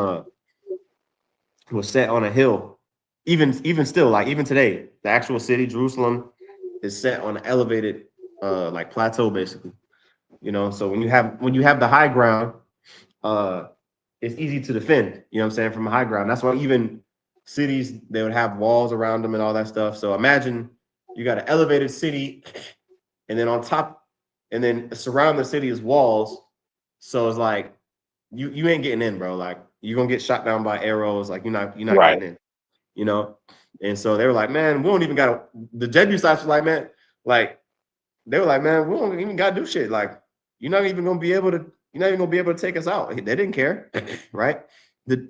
set on a hill. Even still, like even today, the actual city, Jerusalem, is set on an elevated like plateau, basically. So when you have the high ground, uh, it's easy to defend. You know what I'm saying, from a high ground. That's why even cities, they would have walls around them and all that stuff. So imagine you got an elevated city, and then on top, and then surround the city is walls. So it's like you ain't getting in, bro. Like you're gonna get shot down by arrows. Like you're not Right. getting in. You know. And so they were like, man, we don't even got to. The Jebusites were like, man, like they were like, man, we don't even got to do shit. Like you're not even gonna be able to. You're not even gonna be able to take us out. They didn't care, right?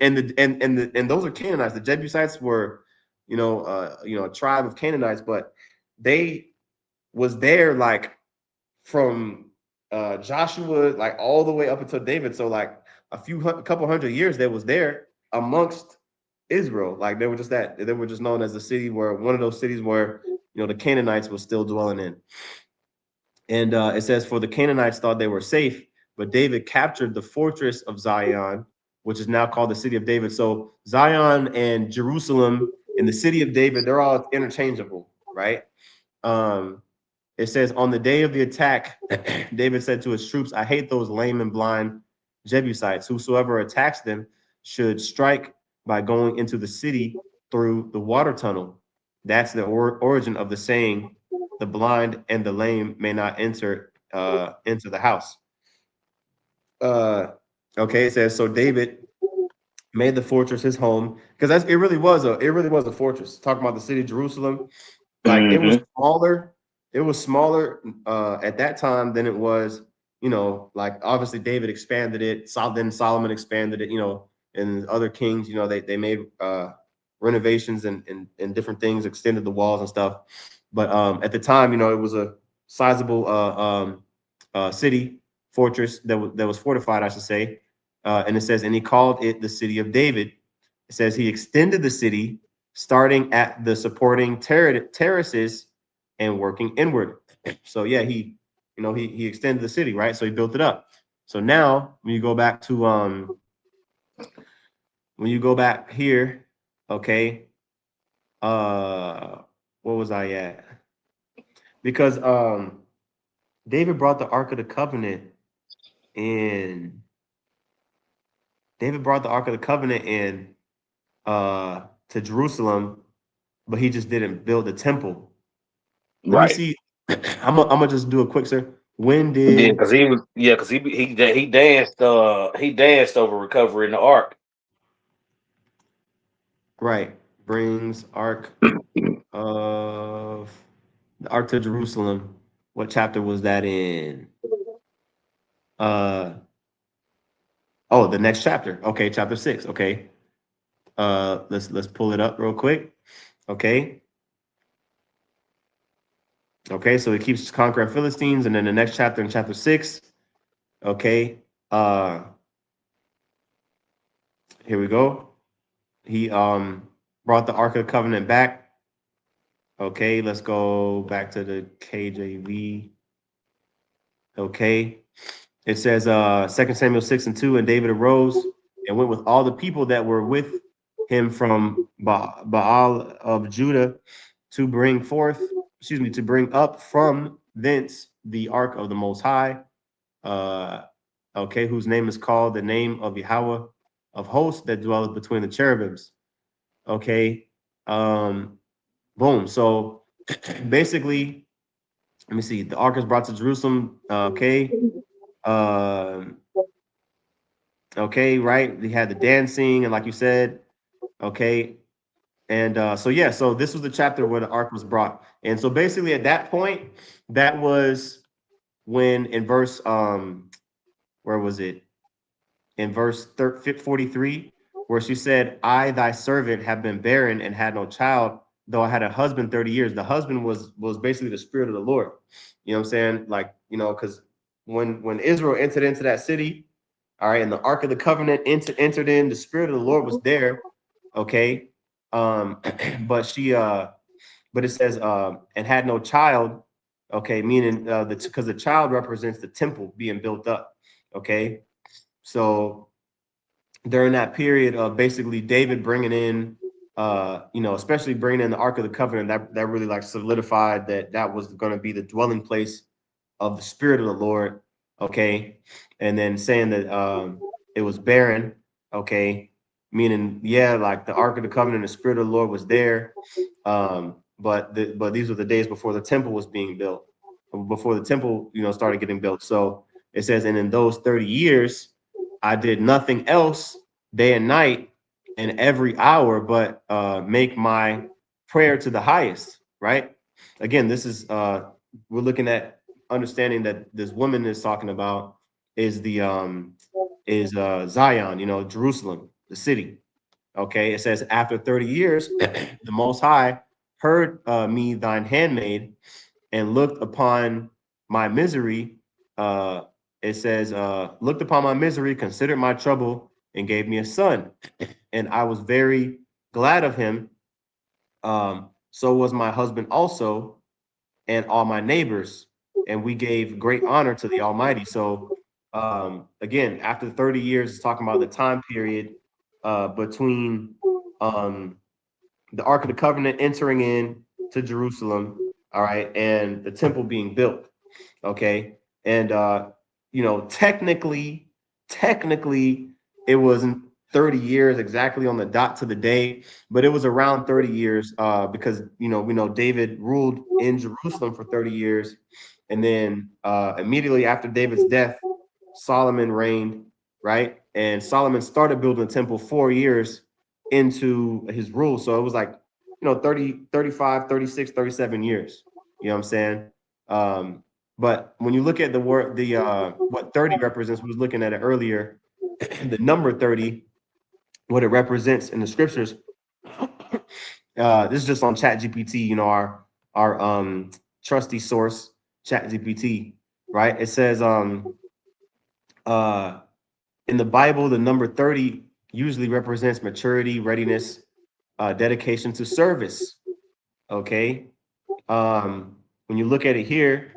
And those are Canaanites. The Jebusites were, a tribe of Canaanites, but they was there like from Joshua, like all the way up until David. So like a couple hundred years, they was there amongst Israel. Like they were just known as the city where one of those cities where the Canaanites was still dwelling in. And it says, for the Canaanites thought they were safe, but David captured the fortress of Zion, which is now called the city of David. So Zion and Jerusalem and the city of David, they're all interchangeable, right? It says, on the day of the attack, David said to his troops, I hate those lame and blind Jebusites. Whosoever attacks them should strike by going into the city through the water tunnel. That's the origin of the saying, the blind and the lame may not enter into the house. Okay, it says, so David made the fortress his home, because it really was a fortress. Talking about the city of Jerusalem, like it was smaller. It was smaller at that time than it was, like obviously David expanded it. Then Solomon expanded it, and other kings, they made renovations and different things, extended the walls and stuff. But at the time, it was a sizable city, fortress that was fortified, I should say. And it says, and he called it the city of David. It says he extended the city, starting at the supporting terraces and working inward. So yeah, he extended the city, right? So he built it up. So now when you go back to here, okay, what was I at? Because David brought the Ark of the Covenant in. David brought the Ark of the Covenant in to Jerusalem, but he just didn't build the temple. Let me Right. see. I'm gonna just do a quick sir. When Yeah, did because he danced over recovering the ark. right brings Ark of the Ark to Jerusalem? What chapter was that in? Uh oh, the next chapter. Okay, chapter 6. Okay. Let's pull it up real quick. Okay. Okay, so he keeps conquering Philistines, and then the next chapter in chapter 6. Okay. Here we go. He brought the Ark of the Covenant back. Okay, let's go back to the KJV. Okay. It says 2 Samuel 6 and 2, and David arose and went with all the people that were with him from Baal of Judah to bring up from thence the ark of the Most High, okay, whose name is called the name of Yahweh of hosts that dwelleth between the cherubims. Okay, Boom. So basically, let me see. The ark is brought to Jerusalem. Okay. Um, okay, right. They had the dancing, and like you said, okay. And so yeah, so this was the chapter where the ark was brought. And so basically at that point, that was when in verse where was it? In verse 43, where she said, I thy servant have been barren and had no child, though I had a husband 30 years. The husband was basically the spirit of the Lord. You know what I'm saying? Like, you know, because when Israel entered into that city, all right, and the Ark of the Covenant entered in, the spirit of the Lord was there. Okay. Um, but but it says and had no child, okay, meaning because the child represents the temple being built up. Okay. So during that period of basically David bringing in, you know, especially bringing in the Ark of the Covenant, that really like solidified that was going to be the dwelling place of the Spirit of the Lord. Okay, and then saying that it was barren. Okay, meaning yeah, like the Ark of the Covenant, the Spirit of the Lord was there, but these were the days before the temple was being built, before the temple, you know, started getting built. So it says, and in those 30 years I did nothing else day and night and every hour but make my prayer to the highest, right? Again, this is we're looking at understanding that this woman is talking about is the Zion, you know, Jerusalem, the city. Okay, it says after 30 years, the Most High heard me, thine handmaid, and looked upon my misery. Uh, it says, looked upon my misery, considered my trouble, and gave me a son. And I was very glad of him. So was my husband also, and all my neighbors. And we gave great honor to the Almighty. So, again, after 30 years, it's talking about the time period between the Ark of the Covenant entering in to Jerusalem, all right, and the temple being built, okay, and you know, technically, it wasn't 30 years exactly on the dot to the day, but it was around 30 years because you know we know David ruled in Jerusalem for 30 years, and then immediately after David's death, Solomon reigned, right, and Solomon started building the temple 4 years into his rule, so it was like you know 30, 35, 36, 37 years, you know what I'm saying. But when you look at the word, the what 30 represents, we was looking at it earlier, the number 30, what it represents in the scriptures. This is just on Chat GPT, you know, our trusty source, Chat GPT, right? It says uh in the Bible, the number 30 usually represents maturity, readiness, dedication to service. Okay. When you look at it here,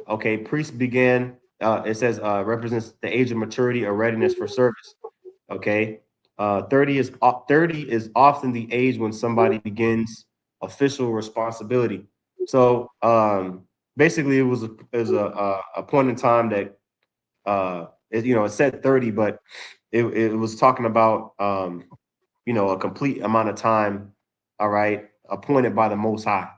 okay, priests began, it says represents the age of maturity or readiness for service. Okay. 30 is often the age when somebody begins official responsibility. So basically it was a point in time that you know, it said 30, but it was talking about you know, a complete amount of time, all right, appointed by the Most High,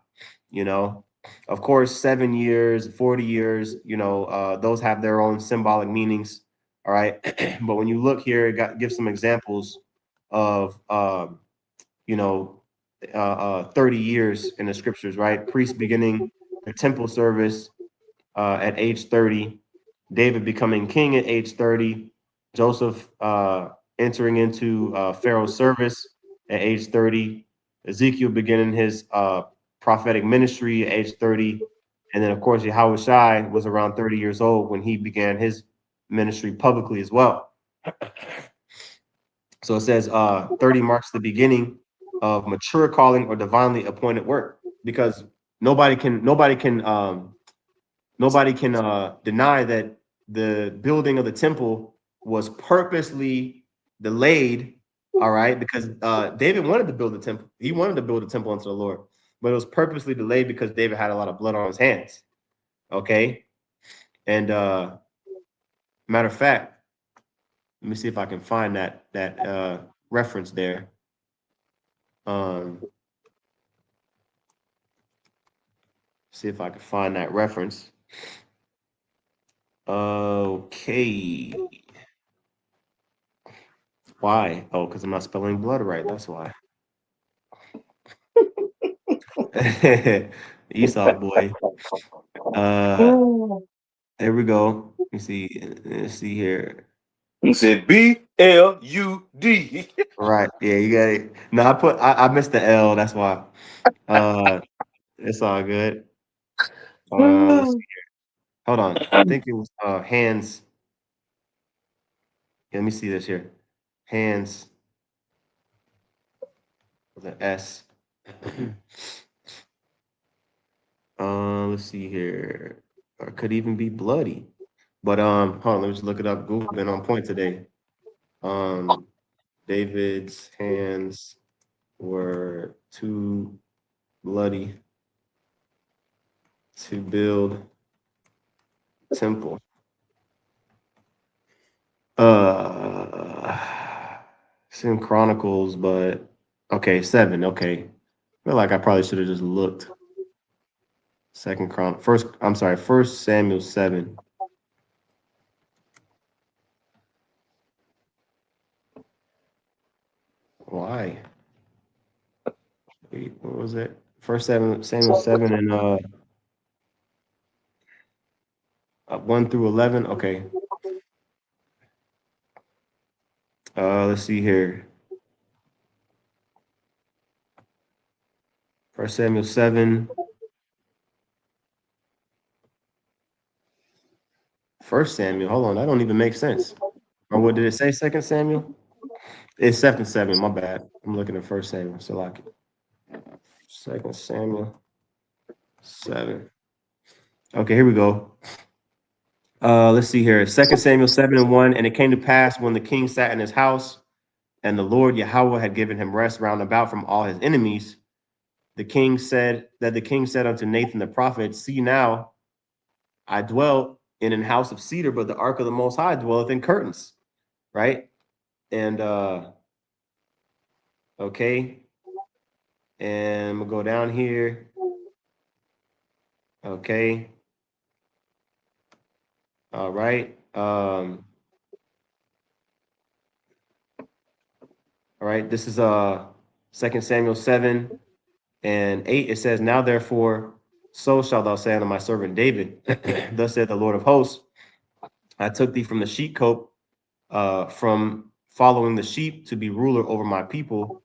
you know. Of course, 7 years, 40 years, you know, those have their own symbolic meanings, all right. But when you look here, it gives some examples of, you know, 30 years in the scriptures, right? Priests beginning their temple service at age 30, David becoming king at age 30, Joseph entering into Pharaoh's service at age 30, Ezekiel beginning his prophetic ministry at age 30, and then of course Yahushua was around 30 years old when he began his ministry publicly as well. So it says 30 marks the beginning of mature calling or divinely appointed work because nobody can deny that the building of the temple was purposely delayed, all right, because David wanted to build the temple. He wanted to build a temple unto the Lord, but it was purposely delayed because David had a lot of blood on his hands. Okay. And matter of fact, let me see if I can find that reference there. Um, See if I can find that reference. Okay. Why? Oh, because I'm not spelling blood right. That's why. Esau boy. Uh, there we go. Let me see. Let's see here. You said BLUD. Right. Yeah, you got it. No, I missed the L. That's why. Uh, it's all good. Let's see. Hold on. I think it was hands. Yeah, let me see this here. Hands with an S. Let's see here. Or it could even be bloody. But hold on, let me just look it up. Google been on point today. Um, David's hands were too bloody to build temple. It's in Chronicles, but okay, 7. Okay, I feel like I probably should have just looked. First Samuel 7. Why? Wait, what was it? First Samuel 7 and 1 through 11. Okay. Let's see here. First Samuel 7. First Samuel. Hold on, that don't even make sense. Or what did it say? Second Samuel? It's second Samuel. My bad. I'm looking at First Samuel. So like Second Samuel 7. Okay, here we go. Let's see here. Second Samuel 7 and 1. And it came to pass when the king sat in his house, and the Lord Yahweh had given him rest round about from all his enemies. The king said unto Nathan the prophet, See now, I dwell in an house of cedar, but the ark of the Most High dwelleth in curtains. Right? And okay, and we'll go down here. Okay. All right. All right. This is 2 Samuel 7 and 8. It says, Now therefore, so shalt thou say unto my servant David, Thus saith the Lord of hosts, I took thee from the sheepcote, from following the sheep to be ruler over my people,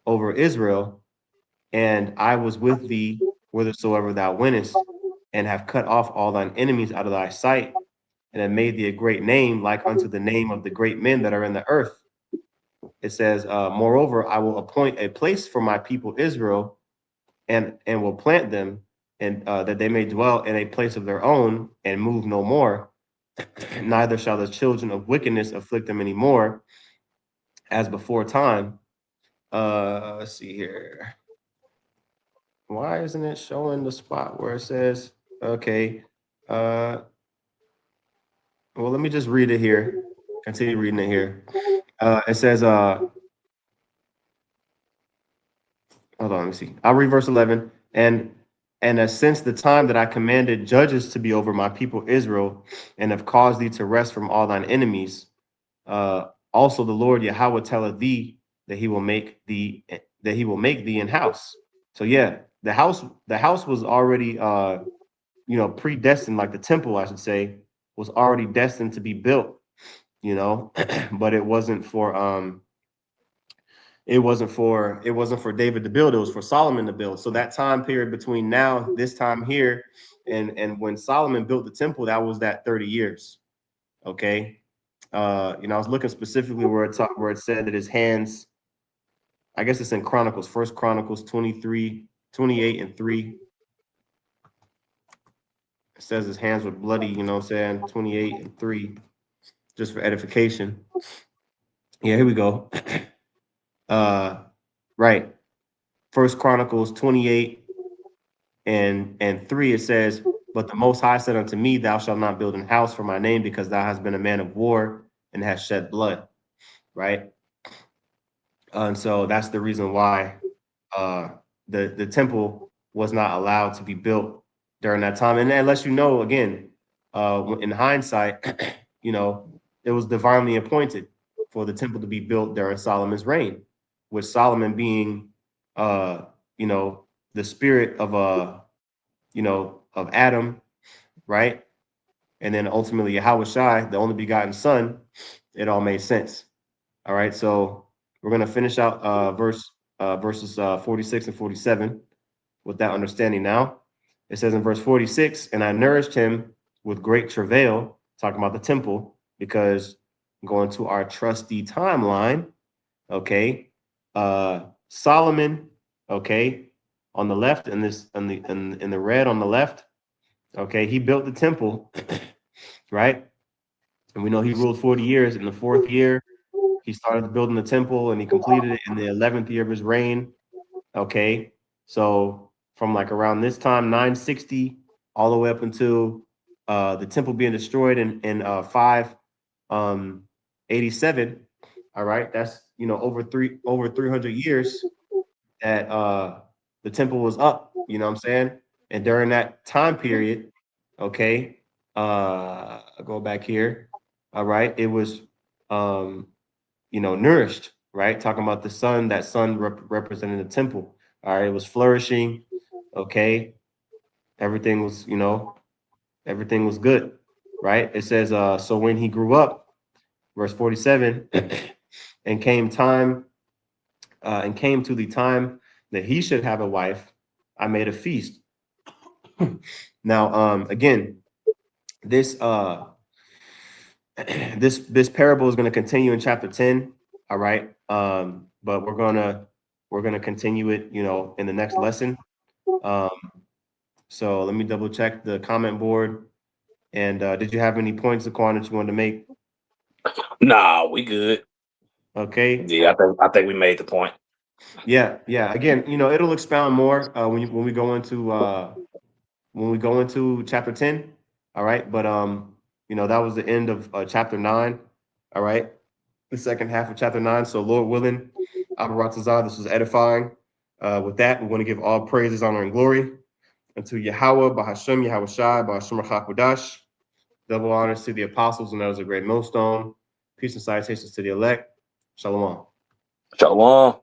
over Israel, and I was with thee whithersoever thou wentest, and have cut off all thine enemies out of thy sight, and have made thee a great name, like unto the name of the great men that are in the earth. It says, Moreover, I will appoint a place for my people Israel, and will plant them, and that they may dwell in a place of their own, and move no more. Neither shall the children of wickedness afflict them any more, as before time. Let's see here. Why isn't it showing the spot where it says, okay, well, let me just read it here. Continue reading it here. It says, hold on, let me see. I'll read verse 11. And since the time that I commanded judges to be over my people Israel, and have caused thee to rest from all thine enemies, also the Lord Yahweh telleth thee that he will make thee an house. So yeah, the house was already predestined, like the temple, I should say, was already destined to be built, but it wasn't for David to build, it was for Solomon to build. So that time period between now, this time here, and when Solomon built the temple, that was that 30 years. Okay. I was looking specifically where it said that his hands, I guess it's in Chronicles, First Chronicles 23, 28 and 3. It says his hands were bloody, 28 and 3, just for edification. Yeah, here we go. Right. First Chronicles 28 and 3, it says, But the Most High said unto me, Thou shalt not build an house for my name, because thou hast been a man of war and hast shed blood. Right. And so that's the reason why the temple was not allowed to be built during that time. And that lets you know, again, in hindsight, it was divinely appointed for the temple to be built during Solomon's reign, with Solomon being, the spirit of, of Adam, right? And then ultimately Yahweh Shai, the only begotten son. It all made sense. All right, so we're going to finish out verses 46 and 47 with that understanding now. It says in verse 46, and I nourished him with great travail, talking about the temple, because going to our trusty timeline, okay, Solomon, okay, on the left, and this in the red on the left, okay, he built the temple, right? And we know he ruled 40 years. In the fourth year, he started building the temple, and he completed it in the 11th year of his reign. Okay, so from like around this time, 960, all the way up until the temple being destroyed in 587. All right, that's over 300 years that the temple was up. You know what I'm saying? And during that time period, okay, I'll go back here. All right, it was nourished, right? Talking about the sun, that sun representing the temple. All right, it was flourishing. Okay, everything was, everything was good, right? It says, so when he grew up, verse 47, and came to the time that he should have a wife, I made a feast. Now, again, this this parable is going to continue in chapter 10. All right, but we're gonna continue it, in the next lesson. Um, so let me double check the comment board. And did you have any points, Aquan, that you wanted to make? Nah, we good. Okay. Yeah, I think we made the point. Yeah. Again, it'll expound more when we go into chapter 10. All right. But that was the end of chapter 9. All right. The second half of chapter 9. So Lord willing, Abaratazar, this was edifying. With that, we want to give all praises, honor, and glory unto Yahweh, Bahashem, Yahweh Shai, Bahashem Rachakwadash. Double honors to the apostles, and that was a great millstone. Peace and salutations to the elect. Shalom. Shalom.